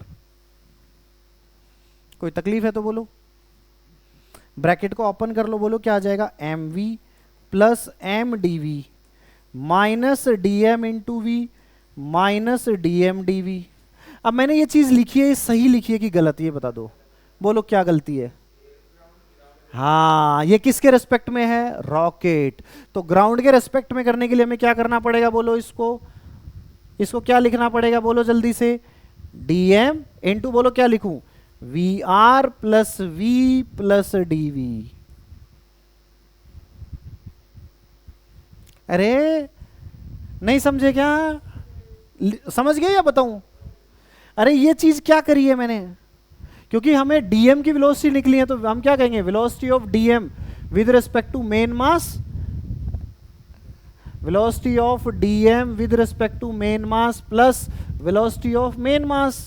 कोई तकलीफ है तो बोलो, ब्रैकेट को ओपन कर लो, बोलो क्या आ जाएगा, m v plus m D v minus dm into v minus dm D v. अब मैंने ये चीज लिखी है, ये सही लिखी है कि गलत, ये बता दो, बोलो क्या गलती है। हाँ, ये किसके रेस्पेक्ट में है, रॉकेट। तो ग्राउंड के रेस्पेक्ट में करने के लिए हमें क्या करना पड़ेगा, बोलो इसको क्या लिखना पड़ेगा, बोलो जल्दी से, डीएम इंटू, बोलो क्या लिखूं, v are plus v plus d v. अरे नहीं समझे क्या, समझ गए या बताऊं। अरे ये चीज क्या करी है मैंने, क्योंकि हमें डीएम की वेलोसिटी निकली है, तो हम क्या कहेंगे, velocity of DM with respect to main mass, velocity of DM with respect to main mass plus velocity of main mass,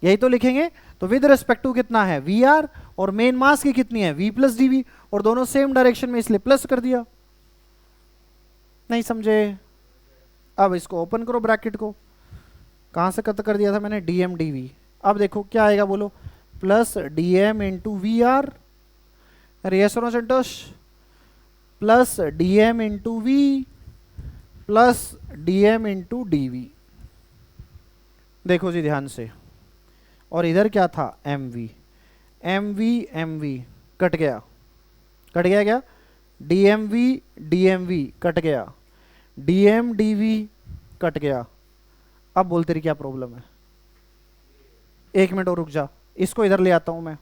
यही तो लिखेंगे। तो विद रिस्पेक्ट टू कितना है, वी आर, और मेन मास की कितनी है, वी प्लस डी वी, और दोनों सेम डायरेक्शन में इसलिए प्लस कर दिया। नहीं समझे, अब इसको ओपन करो ब्रैकेट को, कहां से कट कर दिया था मैंने, डीएम डी वी। अब देखो क्या आएगा, बोलो plus DM into V R, अरे यस और Santosh, plus DM into we plus DM into D V. देखो जी ध्यान से, और इधर क्या था, M V, M V M V cut गया, कट गया क्या, डीएम वी कट गया, डीएम डी वी कट गया। अब बोलते रही क्या प्रॉब्लम है, एक मिनट और रुक जा, इसको इधर ले आता हूं मैं,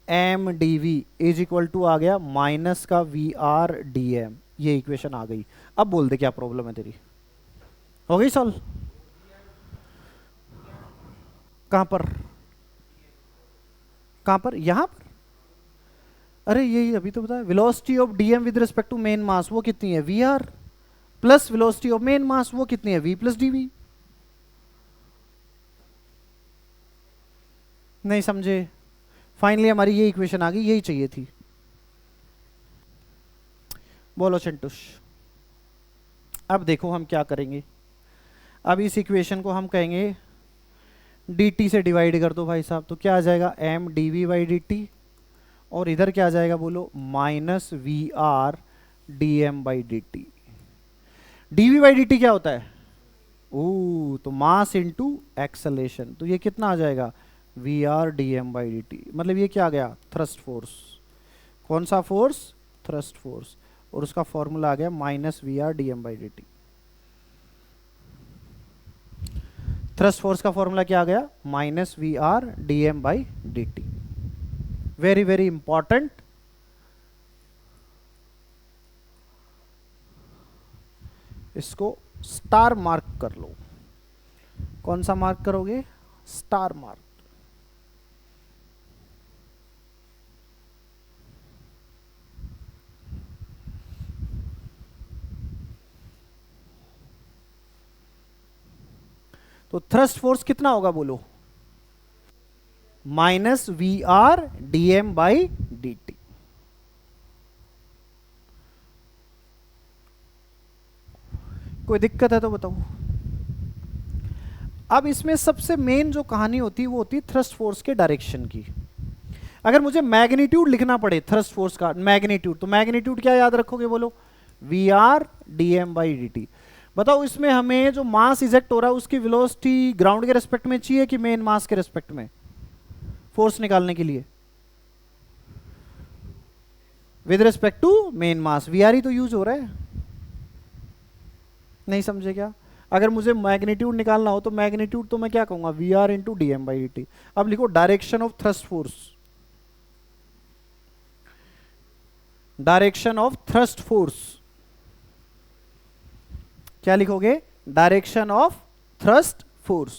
M D V is equal to आ गया माइनस का वी आर डी एम, ये इक्वेशन आ गई। अब बोल दे क्या प्रॉब्लम है तेरी, हो गई सॉल्व। कहां पर, कहां पर, यहां पर, अरे यही अभी तो बताया, velocity of DM with respect to main mass वो कितनी है, we are, plus velocity of main mass वो कितनी है, वी प्लस डी वी। नहीं समझे, फाइनली हमारी ये इक्वेशन आ गई, यही चाहिए थी। बोलो चिंटूश, अब देखो हम क्या करेंगे, अब इस इक्वेशन को हम कहेंगे dt से डिवाइड कर दो भाई साहब, तो क्या आ जाएगा, m D v by D t, और इधर क्या आ जाएगा, बोलो minus we R D M by D t. D v by D t क्या होता है, ओ तो मास इंटू एक्सेलेरेशन, तो ये कितना आ जाएगा, v R D M by D T, मतलब ये क्या आ गया, थ्रस्ट फोर्स। कौन सा फोर्स, थ्रस्ट फोर्स, और उसका फॉर्मूला आ गया minus we R D M by D t. Thrust force का फॉर्मूला क्या आ गया, minus we R D M by D t. Very very important, इसको स्टार मार्क कर लो। कौन सा मार्क करोगे, स्टार मार्क। तो थ्रस्ट फोर्स कितना होगा, बोलो minus we R D M by D t. कोई दिक्कत है तो बताओ। अब इसमें सबसे मेन जो कहानी होती है वो होती है थ्रस्ट फोर्स के डायरेक्शन की। अगर मुझे मैग्नीट्यूड लिखना पड़े थ्रस्ट फोर्स का मैग्नीट्यूड, तो मैग्नीट्यूड क्या याद रखोगे, बोलो v R D M by D t. बताओ इसमें हमें जो मास इजेक्ट हो रहा है उसकी वेलोसिटी ग्राउंड के रेस्पेक्ट में चाहिए कि मेन मास के रेस्पेक्ट में, फोर्स निकालने के लिए with respect to main mass, V R ही तो यूज हो रहा है। नहीं समझे क्या, अगर मुझे मैग्नीट्यूड निकालना हो तो मैग्नीट्यूड तो मैं क्या कहूंगा, v r into d M by D t. अब लिखो direction of thrust force, direction of thrust force क्या लिखोगे, डायरेक्शन ऑफ थ्रस्ट फोर्स।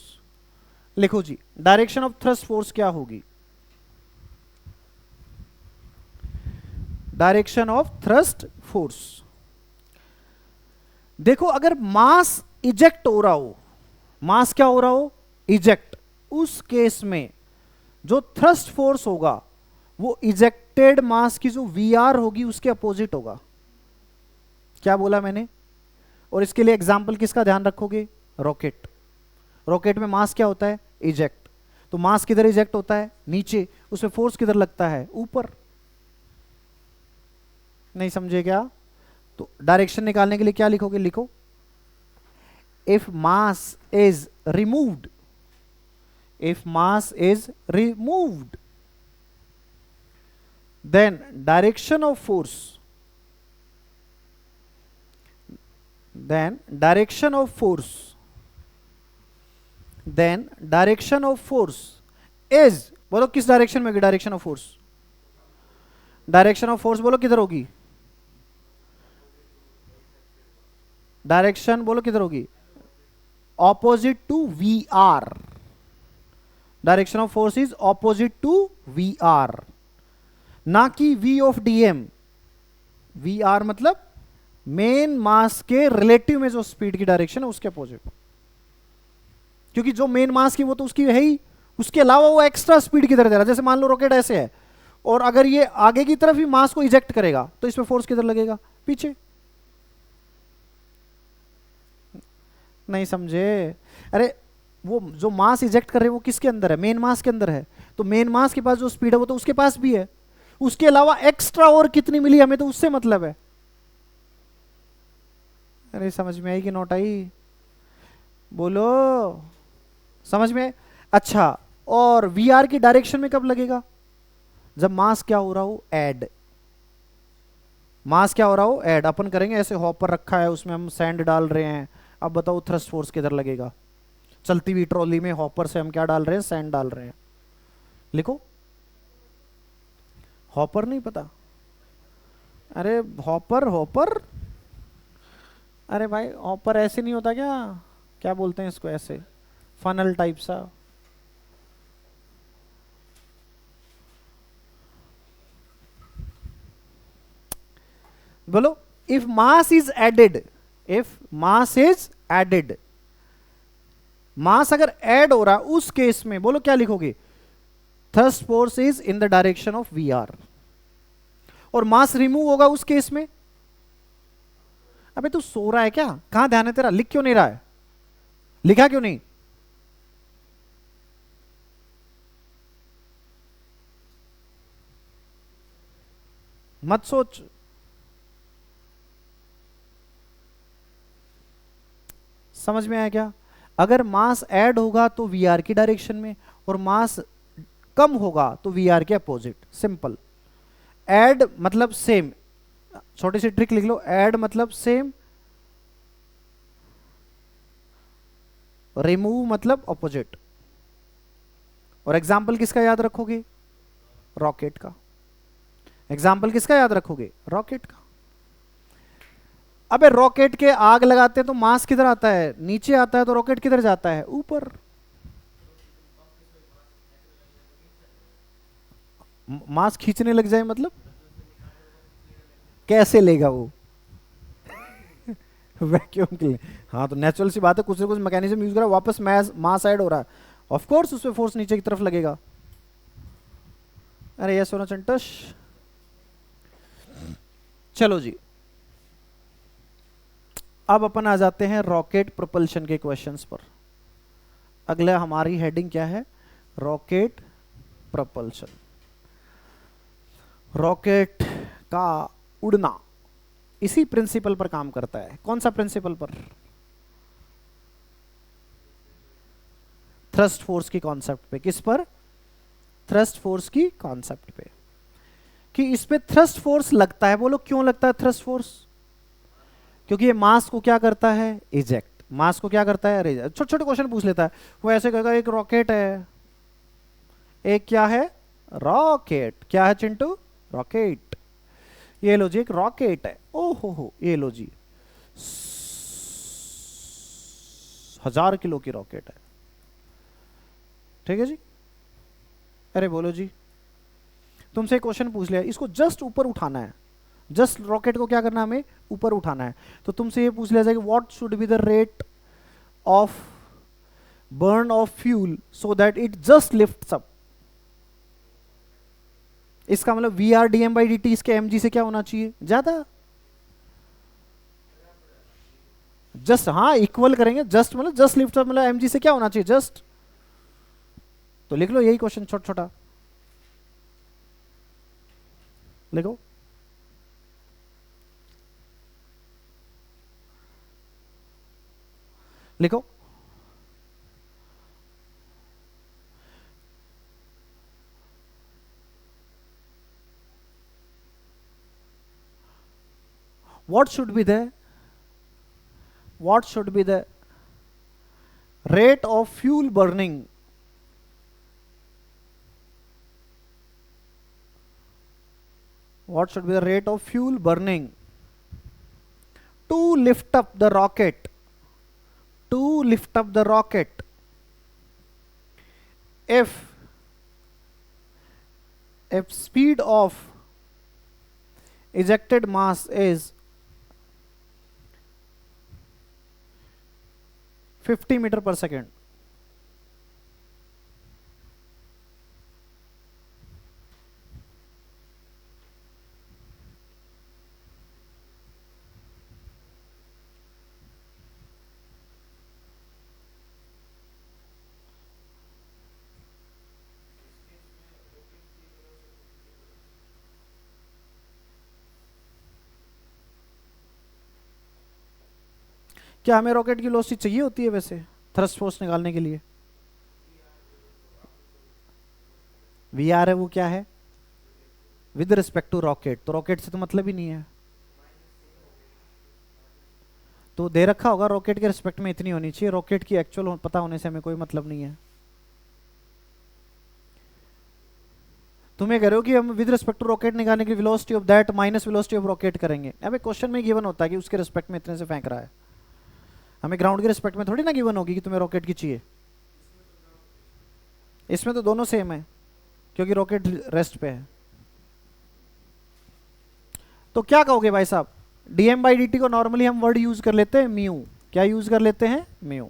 लिखो जी, डायरेक्शन ऑफ थ्रस्ट फोर्स क्या होगी, डायरेक्शन ऑफ थ्रस्ट फोर्स। देखो अगर मास इजेक्ट हो रहा हो, मास क्या हो रहा हो, इजेक्ट, उस केस में जो थ्रस्ट फोर्स होगा वो इजेक्टिंग इजेक्टेड मास की जो वी आर होगी उसके अपोजिट होगा। क्या बोला मैंने? और इसके लिए एग्जाम्पल किसका ध्यान रखोगे? रॉकेट। रॉकेट में मास क्या होता है? इजेक्ट। तो मास किधर इजेक्ट होता है? नीचे। उसमें फोर्स किधर लगता है? ऊपर। नहीं समझे क्या? तो डायरेक्शन निकालने के लिए क्या लिखोगे? लिखो if mass is removed, if mass is removed, then direction of force, then direction of force, then direction of force is, बोलो किस डायरेक्शन में होगी direction of force? Direction of force बोलो किधर होगी? डायरेक्शन बोलो किधर होगी? Opposite to v r. Direction of force is opposite to v r, ना कि v of dm. V r मतलब मेन मास के रिलेटिव में जो स्पीड की डायरेक्शन है उसके अपोजिट। क्योंकि जो मेन मास की वो तो उसकी है ही, उसके अलावा वो एक्स्ट्रा स्पीड किधर दे रहा है। जैसे मान लो रॉकेट ऐसे है और अगर ये आगे की तरफ ही मास को इजेक्ट करेगा तो इसमें फोर्स किधर लगेगा? पीछे। नहीं समझे? अरे वो जो मास इजेक्ट कर रहे हैं वो किसके अंदर है? मेन मास के अंदर है। तो मेन मास के पास जो स्पीड है वो तो उसके पास भी है, उसके अलावा एक्स्ट्रा और कितनी मिली हमें तो उससे मतलब है। अरे समझ में आई कि नोट आई? बोलो समझ में? अच्छा, और वी आर की डायरेक्शन में कब लगेगा? जब मास क्या हो रहा हो? ऐड। मास क्या हो रहा हो? ऐड। अपन करेंगे ऐसे हॉपर रखा है उसमें हम सैंड डाल रहे हैं, अब बताओ थ्रस्ट फोर्स किधर लगेगा? चलती हुई ट्रॉली में हॉपर से हम क्या डाल रहे हैं? सैंड डाल रहे हैं। लिखो। हॉपर नहीं पता? अरे हॉपर, हॉपर, अरे भाई हॉपर ऐसे नहीं होता क्या? क्या बोलते हैं इसको? ऐसे फनल टाइप सा। बोलो if mass is added, if mass is added, mass अगर ऐड हो रहा है उस केस में बोलो क्या लिखोगे? Thrust force is in the direction of we are. और मास रिमूव होगा उस केस में? अबे तू सो रहा है क्या? कहां ध्यान है तेरा? लिख क्यों नहीं रहा है? लिखा क्यों नहीं? मत सोच। समझ में आया क्या? अगर मास ऐड होगा तो वी आर की डायरेक्शन में, और मास कम होगा तो वी आर के अपोजिट। सिंपल। ऐड मतलब सेम, छोटी सी ट्रिक लिख लो, ऐड मतलब सेम, रिमूव मतलब अपोजिट। और एग्जाम्पल किसका याद रखोगे? रॉकेट का। एग्जाम्पल किसका याद रखोगे? रॉकेट का। अबे रॉकेट के आग लगाते हैं तो मास किधर आता है? नीचे आता है। तो रॉकेट किधर जाता है? ऊपर। मास खींचने लग जाए मतलब? कैसे लेगा वो? वैक्यूम के लिए। हाँ तो नेचुरल सी बात है, कुछ ना कुछ मैकेनिज्म यूज करा, वापस मास ऐड हो रहा है, ऑफ कोर्स उसमें फोर्स नीचे की तरफ लगेगा। अरे ये सोना चंटश। चलो जी, अब अपन आ जाते हैं रॉकेट प्रोपल्शन के क्वेश्चंस पर। अगला हमारी हेडिंग क्या है? Rocket propulsion. रॉकेट का उड़ना इसी प्रिंसिपल पर काम करता है। कौन सा प्रिंसिपल पर? थ्रस्ट फोर्स की कॉन्सेप्ट पे। किस पर? थ्रस्ट फोर्स की कॉन्सेप्ट पे, कि इस पे थ्रस्ट फोर्स लगता है। बोलो क्यों लगता है थ्रस्ट फोर्स? क्योंकि ये मास को क्या करता है? इजेक्ट। मास को क्या करता है? रिजेक्ट। छोटे छोटे क्वेश्चन पूछ लेता है वो। ऐसे कहेगा एक रॉकेट है, एक क्या है? रॉकेट। क्या है चिंटू? रॉकेट। ये लो जी एक रॉकेट है। ओहो, ये लो जी 1000 किलो की रॉकेट है। ठीक है जी। अरे बोलो जी, तुमसे एक क्वेश्चन पूछ लिया, इसको जस्ट ऊपर उठाना है। जस्ट रॉकेट को क्या करना है? हमें ऊपर उठाना है। तो तुमसे ये पूछ लिया जाए कि what should be the rate of burn of fuel so that it just lifts up. इसका मतलब v R D M by D t इसके एम जी से क्या होना चाहिए, ज्यादा। जस्ट, हाँ इक्वल करेंगे, जस्ट मतलब जस्ट लिफ्ट मतलब एम जी से क्या होना चाहिए, जस्ट। तो लिख लो यही क्वेश्चन छोटा छोटा लिखो। लिखो what should be the what should be the rate of fuel burning, what should be the rate of fuel burning to lift up the rocket, to lift up the rocket if speed of ejected mass is 50 metre per second. क्या हमें रॉकेट की वेलोसिटी चाहिए होती है वैसे थ्रस्ट फोर्स निकालने के लिए? वी आर है वो क्या है, विद रिस्पेक्ट टू रॉकेट, तो रॉकेट से तो मतलब ही नहीं है। तो दे रखा होगा रॉकेट के रिस्पेक्ट में इतनी होनी चाहिए, रॉकेट की एक्चुअल पता होने से हमें कोई मतलब नहीं है। तुम्हें कह रहे हो कि हम विद रिस्पेक्ट टू रॉकेट निकालने की velocity of that minus velocity of rocket करेंगे। अबे क्वेश्चन में गिवन होता है कि उसके रिस्पेक्ट में इतने से फेंक रहा है, हमें ग्राउंड के रिस्पेक्ट में थोड़ी ना गिवन होगी कि तुम्हें रॉकेट की चाहिए। इसमें तो दोनों सेम है क्योंकि रॉकेट रेस्ट पे है। तो क्या कहोगे भाई साहब, डीएम बाई डी टी को नॉर्मली हम वर्ड यूज कर लेते हैं म्यू, क्या यूज कर लेते हैं, म्यू।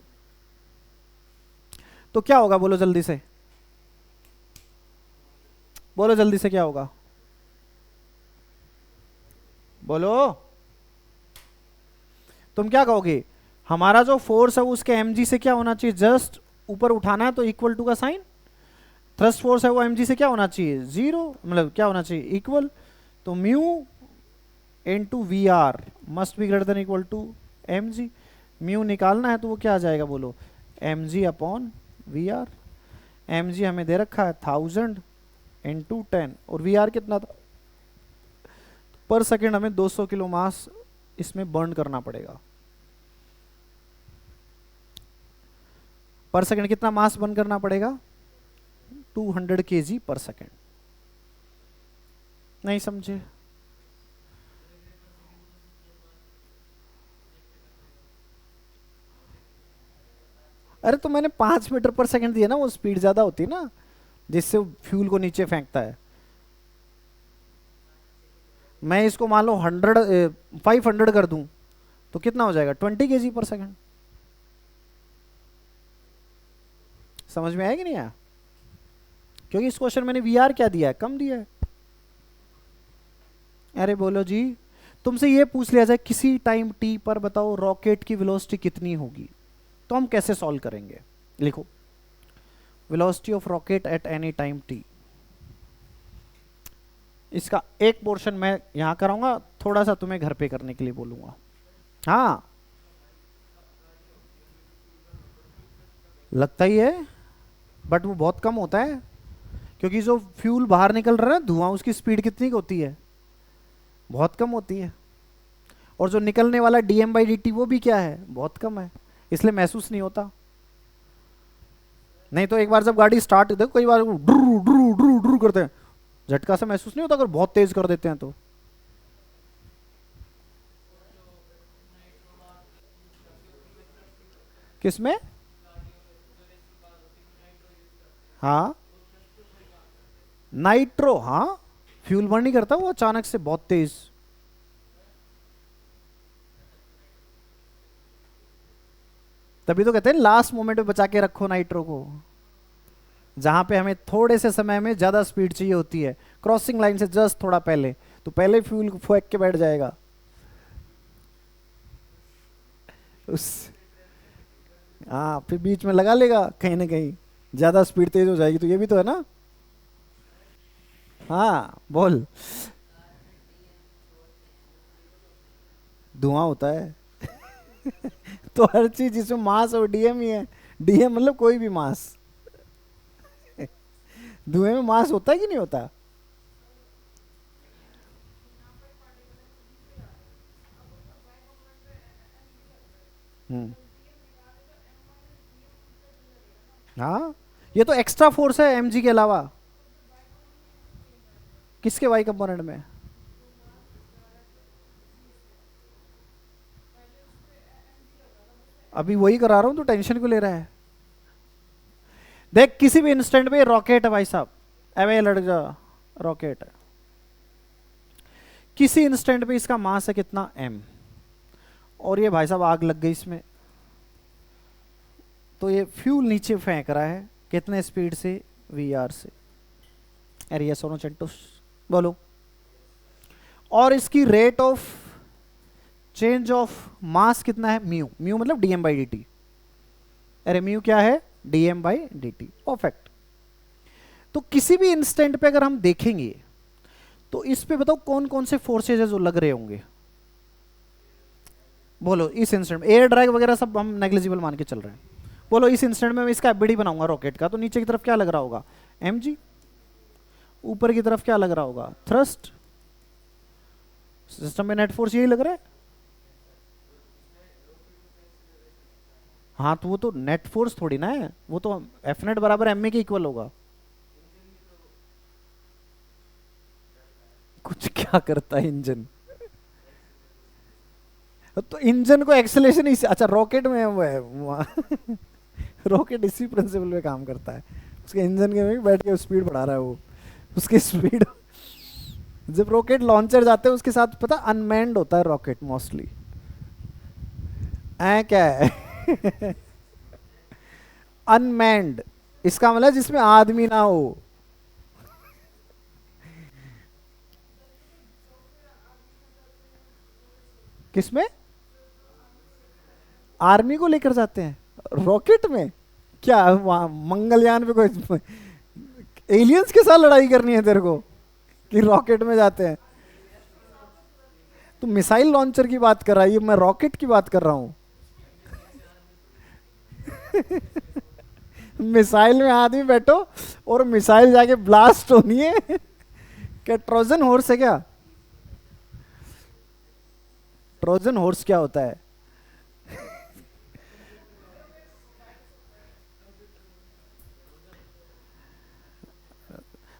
तो क्या होगा बोलो जल्दी से, बोलो जल्दी से क्या होगा, बोलो। तुम क्या कहोगे, हमारा जो फोर्स है उसके एमजी से क्या होना चाहिए, जस्ट ऊपर उठाना है तो इक्वल टू का साइन, थ्रस्ट फोर्स है वो एमजी से क्या होना चाहिए, जीरो, मतलब क्या होना चाहिए, इक्वल। तो mu into v r must be greater than equal to m g. Mu निकालना है तो वो क्या आ जाएगा बोलो, m g upon v r. M g हमें दे रखा है 1000 इंटू 10 और वी आर कितना था, पर सेकेंड हमें 200 किलो मास इसमें बर्न करना पड़ेगा। पर सेकेंड कितना मास बर्न करना पड़ेगा, 200 केजी पर सेकेंड। नहीं समझे, अरे तो मैंने 5 मीटर पर सेकंड दिया ना, वो स्पीड ज्यादा होती है ना जिससे वो फ्यूल को नीचे फेंकता है। मैं इसको मान लो 500 कर दूं तो कितना हो जाएगा, 20 केजी पर सेकंड। समझ में आया कि नहीं आया, क्योंकि इस क्वेश्चन मैंने वी आर क्या दिया है, कम दिया है। अरे बोलो जी, तुमसे ये पूछ लिया जाए किसी टाइम टी पर बताओ रॉकेट की वेलोसिटी कितनी होगी, तो हम कैसे सॉल्व करेंगे, लिखो velocity of rocket at any time T. इसका एक पोर्शन मैं यहां कराऊंगा, थोड़ा सा तुम्हें घर पे करने के लिए बोलूंगा। हाँ लगता ही है, बट वो बहुत कम होता है क्योंकि जो फ्यूल बाहर निकल रहा है धुआं, उसकी स्पीड कितनी होती है, बहुत कम होती है। और जो निकलने वाला डीएम बाई डी टी वो भी क्या है, बहुत कम है, इसलिए महसूस नहीं होता। नहीं तो एक बार जब गाड़ी स्टार्ट, देखो कई बार ड्रू ड्रू ड्रू ड्रू करते हैं, झटका से महसूस नहीं होता अगर बहुत तेज कर देते हैं तो। किसमें, हाँ नाइट्रो, हाँ फ्यूल बर्न नहीं करता वो अचानक से बहुत तेज। तभी तो कहते हैं लास्ट मोमेंट में बचा के रखो नाइट्रो को, जहां पे हमें थोड़े से समय में ज्यादा स्पीड चाहिए होती है, क्रॉसिंग लाइन से जस्ट थोड़ा पहले, तो पहले फ्यूल फेंक के बैठ जाएगा उस, हाँ फिर बीच में लगा लेगा कहीं ना कहीं, ज्यादा स्पीड तेज हो जाएगी, तो ये भी तो है ना। हाँ बोल। धुआं होता है तो हर चीज जिसमें मास और डीएम ही है, डीएम मतलब कोई भी मास। धुएं में मास होता है कि नहीं होता? हम्म। हाँ, ये तो एक्स्ट्रा फोर्स है एमजी के अलावा। किसके वाई कंपोनेंट में? अभी वही करा रहा हूं, तो टेंशन क्यों ले रहा है? देख किसी भी इंस्टेंट पे रॉकेट है भाई साहब, अवे लड़ जा, रॉकेट है, किसी इंस्टेंट पे इसका मास है कितना, एम, और ये भाई साहब आग लग गई इसमें, तो ये फ्यूल नीचे फेंक रहा है कितने स्पीड से, वी आर से। अरे ये सोनो चंटू बोलो। और इसकी रेट ऑफ चेंज ऑफ मास कितना है, म्यू, म्यू मतलब डीएम बाई डी टी। अरे म्यू क्या है, DM by D T, perfect. तो किसी भी इंस्टेंट पे अगर हम देखेंगे तो इस पे बताओ कौन कौन से फोर्सेज है जो लग रहे होंगे, बोलो इस इंस्टेंट में। एयर ड्रैग वगैरह सब हम नेग्लिजिबल मान के चल रहे हैं। बोलो इस इंस्टेंट में मैं इसका एफबीडी बनाऊंगा रॉकेट का, तो नीचे की तरफ क्या लग रहा होगा, एमजी, ऊपर की तरफ क्या लग रहा होगा, थ्रस्ट। सिस्टम में नेट फोर्स यही लग रहा है। हाँ तो वो तो नेट फोर्स थोड़ी ना है, वो तो एफ नेट बराबर एम ए के इक्वल होगा। कुछ क्या करता है इंजन? तो इंजन को एक्सेलेरेशन इसी, अच्छा रॉकेट में वो है रॉकेट इसी प्रिंसिपल पे काम करता है, उसके इंजन के में बैठ के स्पीड बढ़ा रहा है वो, उसकी स्पीड जब रॉकेट लॉन्चर जाते हैं उसके साथ पता अनमैन्ड होता है रॉकेट मोस्टली, ऐ क्या है अनमैन्ड, इसका मतलब जिसमें आदमी ना हो। किसमें? आर्मी को लेकर जाते हैं रॉकेट में? क्या वहां मंगलयान पे कोई एलियंस के साथ लड़ाई करनी है तेरे को कि रॉकेट में जाते हैं? तो मिसाइल लॉन्चर की बात कर रहा है, ये मैं रॉकेट की बात कर रहा हूं मिसाइल में आदमी बैठो और मिसाइल जाके ब्लास्ट होनी है क्या ट्रोजन हॉर्स है क्या? ट्रोजन हॉर्स क्या होता है?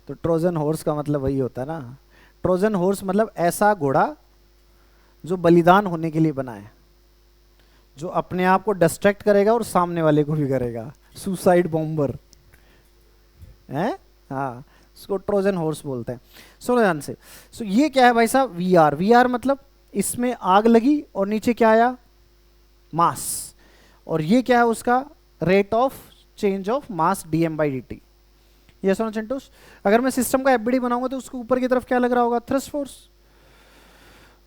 तो ट्रोजन हॉर्स का मतलब वही होता है ना, ट्रोजन हॉर्स मतलब ऐसा घोड़ा जो बलिदान होने के लिए बना है, जो अपने आप को डिस्ट्रैक्ट करेगा और सामने वाले को भी करेगा, सुसाइड बॉम्बर है। हाँ, उसको ट्रोजन हॉर्स बोलते हैं। सुनो ध्यान से। सो ये क्या है भाई साहब, वी आर, वी आर मतलब इसमें आग लगी और नीचे क्या आया, मास, और ये क्या है उसका rate of change of mass DM by D t. ये सुनो चिंटूस, अगर मैं सिस्टम का एफबीडी बनाऊंगा तो उसके ऊपर की तरफ क्या लग रहा होगा, थ्रस्ट फोर्स,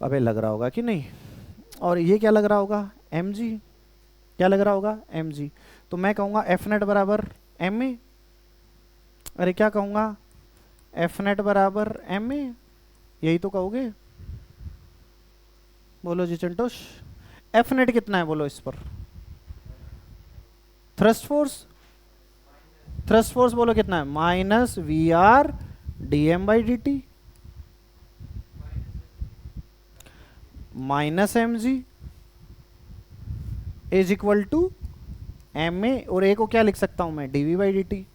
अबे लग रहा होगा कि नहीं, और ये क्या लग रहा होगा, एम जी, क्या लग रहा होगा, एम जी। तो मैं कहूँगा एफ नेट बराबर एम ए, अरे क्या कहूँगा, एफ नेट बराबर एम ए, यही तो कहोगे। बोलो जी चिंटोश, एफ नेट कितना है बोलो इस पर, थ्रस्ट फोर्स, थ्रस्ट फोर्स बोलो कितना है, minus we R D M by D t minus m g is equal to m a, और ए को क्या लिख सकता हूं मैं, डीवी बाई डी टी।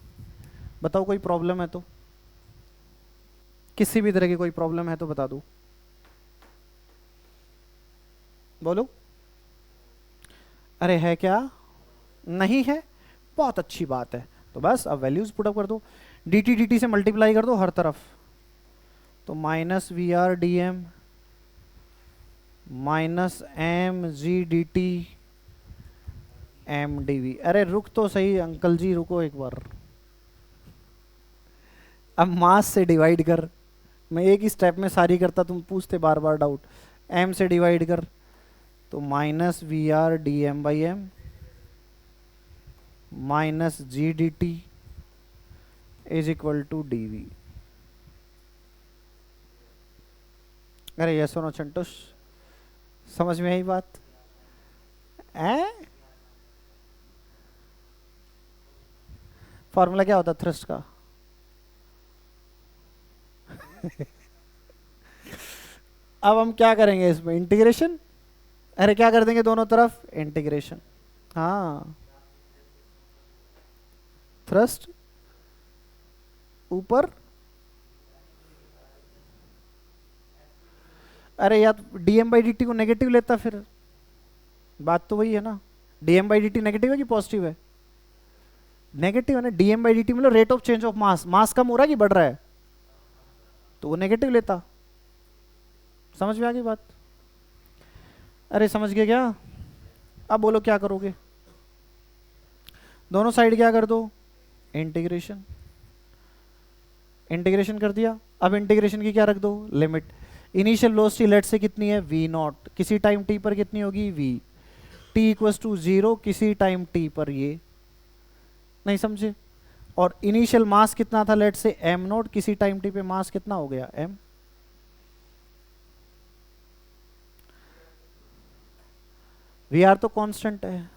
बताओ कोई प्रॉब्लम है तो, किसी भी तरह की कोई प्रॉब्लम है तो बता दो, बोलो। अरे है क्या, नहीं है, बहुत अच्छी बात है। तो बस अब वैल्यूज पुटअप कर दो, डी टी से मल्टीप्लाई कर दो हर तरफ, तो minus we R D m minus m g d t m D v. अरे रुक तो सही अंकल जी, रुको एक बार अब मास से डिवाइड कर, मैं एक ही स्टेप में सारी करता, तुम पूछते बार बार डाउट। m से डिवाइड कर तो minus we R D M by m minus g d t is equal to d v. अरे ये सुनो चंटुश, समझ में आई बात? फॉर्मूला क्या होता है थ्रस्ट का? अब हम क्या करेंगे इसमें, इंटीग्रेशन। अरे क्या कर देंगे दोनों तरफ इंटीग्रेशन। हाँ, थ्रस्ट ऊपर, अरे यार डीएम बाई डी टी को नेगेटिव लेता फिर, बात तो वही है ना। DM by D T negative है कि पॉजिटिव है? नेगेटिव है ना। डीएम बाई डी टी मतलब rate of change of mass, mass कम हो रहा है कि बढ़ रहा है, तो वो नेगेटिव लेता। समझ में आ गई बात? अरे समझ गए क्या? अब बोलो क्या करोगे? दोनों साइड क्या कर दो, इंटीग्रेशन। इंटीग्रेशन कर दिया, अब इंटीग्रेशन की क्या रख दो, लिमिट। इनिशियल वेलोसिटी लेट से कितनी है, v नॉट, किसी टाइम t पर कितनी होगी, v, t इक्वल्स टू 0 किसी टाइम t पर, ये नहीं समझे। और इनिशियल मास कितना था लेट से m नॉट, किसी टाइम t पे मास कितना हो गया, m। वी आर तो कांस्टेंट है,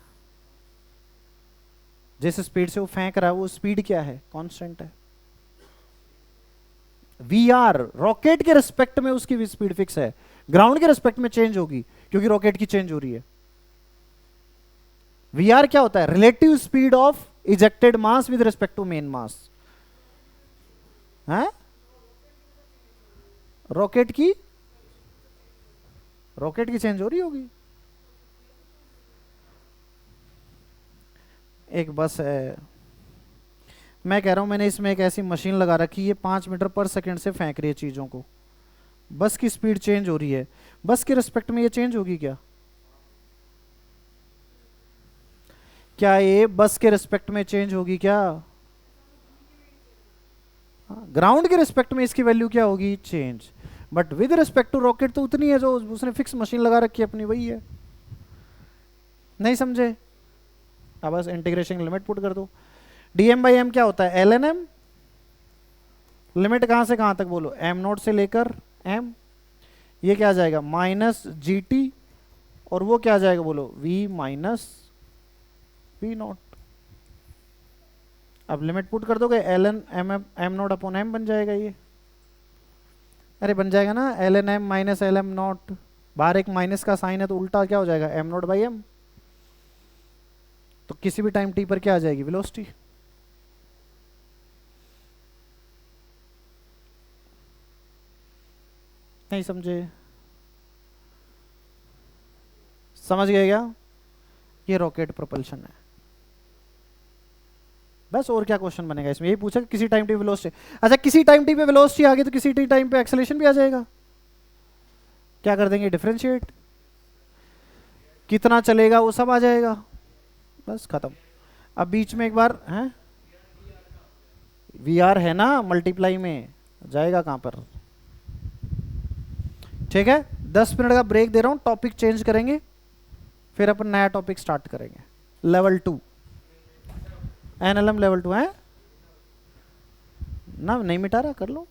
जिस स्पीड से वो फेंक रहा है वो स्पीड क्या है, कांस्टेंट है। वी आर रॉकेट के रिस्पेक्ट में उसकी स्पीड फिक्स है, ग्राउंड के रिस्पेक्ट में चेंज होगी क्योंकि रॉकेट की चेंज हो रही है। वी आर क्या होता है, relative speed of ejected mass with respect to main mass है। रॉकेट की चेंज हो रही होगी। एक बस है, मैं कह रहा हूं मैंने इसमें एक ऐसी मशीन लगा रखी है 5 मीटर पर सेकंड से फेंक रही है चीजों को, बस की स्पीड चेंज हो रही है, बस के रिस्पेक्ट में ये चेंज होगी क्या? क्या ये बस के रिस्पेक्ट में चेंज होगी क्या? ग्राउंड के रिस्पेक्ट में इसकी वैल्यू क्या होगी, change. But with respect to rocket तो उतनी है जो उसने फिक्स मशीन लगा रखी है अपनी, वही है। नहीं समझे? अब बस इंटीग्रेशन लिमिट पुट कर दो। डीएम बाई एम क्या होता है, एल एन एम। लिमिट कहां से कहां तक बोलो, एम नोट से लेकर एम। ये क्या आ जाएगा, माइनस जी टी, और वो क्या आ जाएगा बोलो, वी माइनस वी नोट। अब लिमिट पुट कर दोगे, L N M M note upon M बन जाएगा ये। अरे बन जाएगा ना, L N M minus L M note, बाहर एक माइनस का साइन है तो उल्टा क्या हो जाएगा, एम नोट बाई एम। तो किसी भी टाइम टी पर क्या आ जाएगी, वेलोसिटी। नहीं समझे? समझ गए क्या? ये रॉकेट प्रोपल्शन है। बस और क्या क्वेश्चन बनेगा इसमें, यही पूछा कि किसी टाइम टी पे वेलोसिटी। अच्छा किसी टाइम टी पे वेलोसिटी आ गई तो किसी टाइम पे एक्सेलरेशन भी आ जाएगा। क्या कर देंगे, डिफरेंशिएट, कितना चलेगा वो सब आ जाएगा, बस खत्म। अब बीच में एक बार है, वी आर है ना मल्टीप्लाई में, जाएगा कहां पर। ठीक है, 10 मिनट का ब्रेक दे रहा हूं, टॉपिक चेंज करेंगे, फिर अपन नया टॉपिक स्टार्ट करेंगे। लेवल 2 एनएलएम लेवल 2 है ना, नहीं मिटा रहा, कर लो।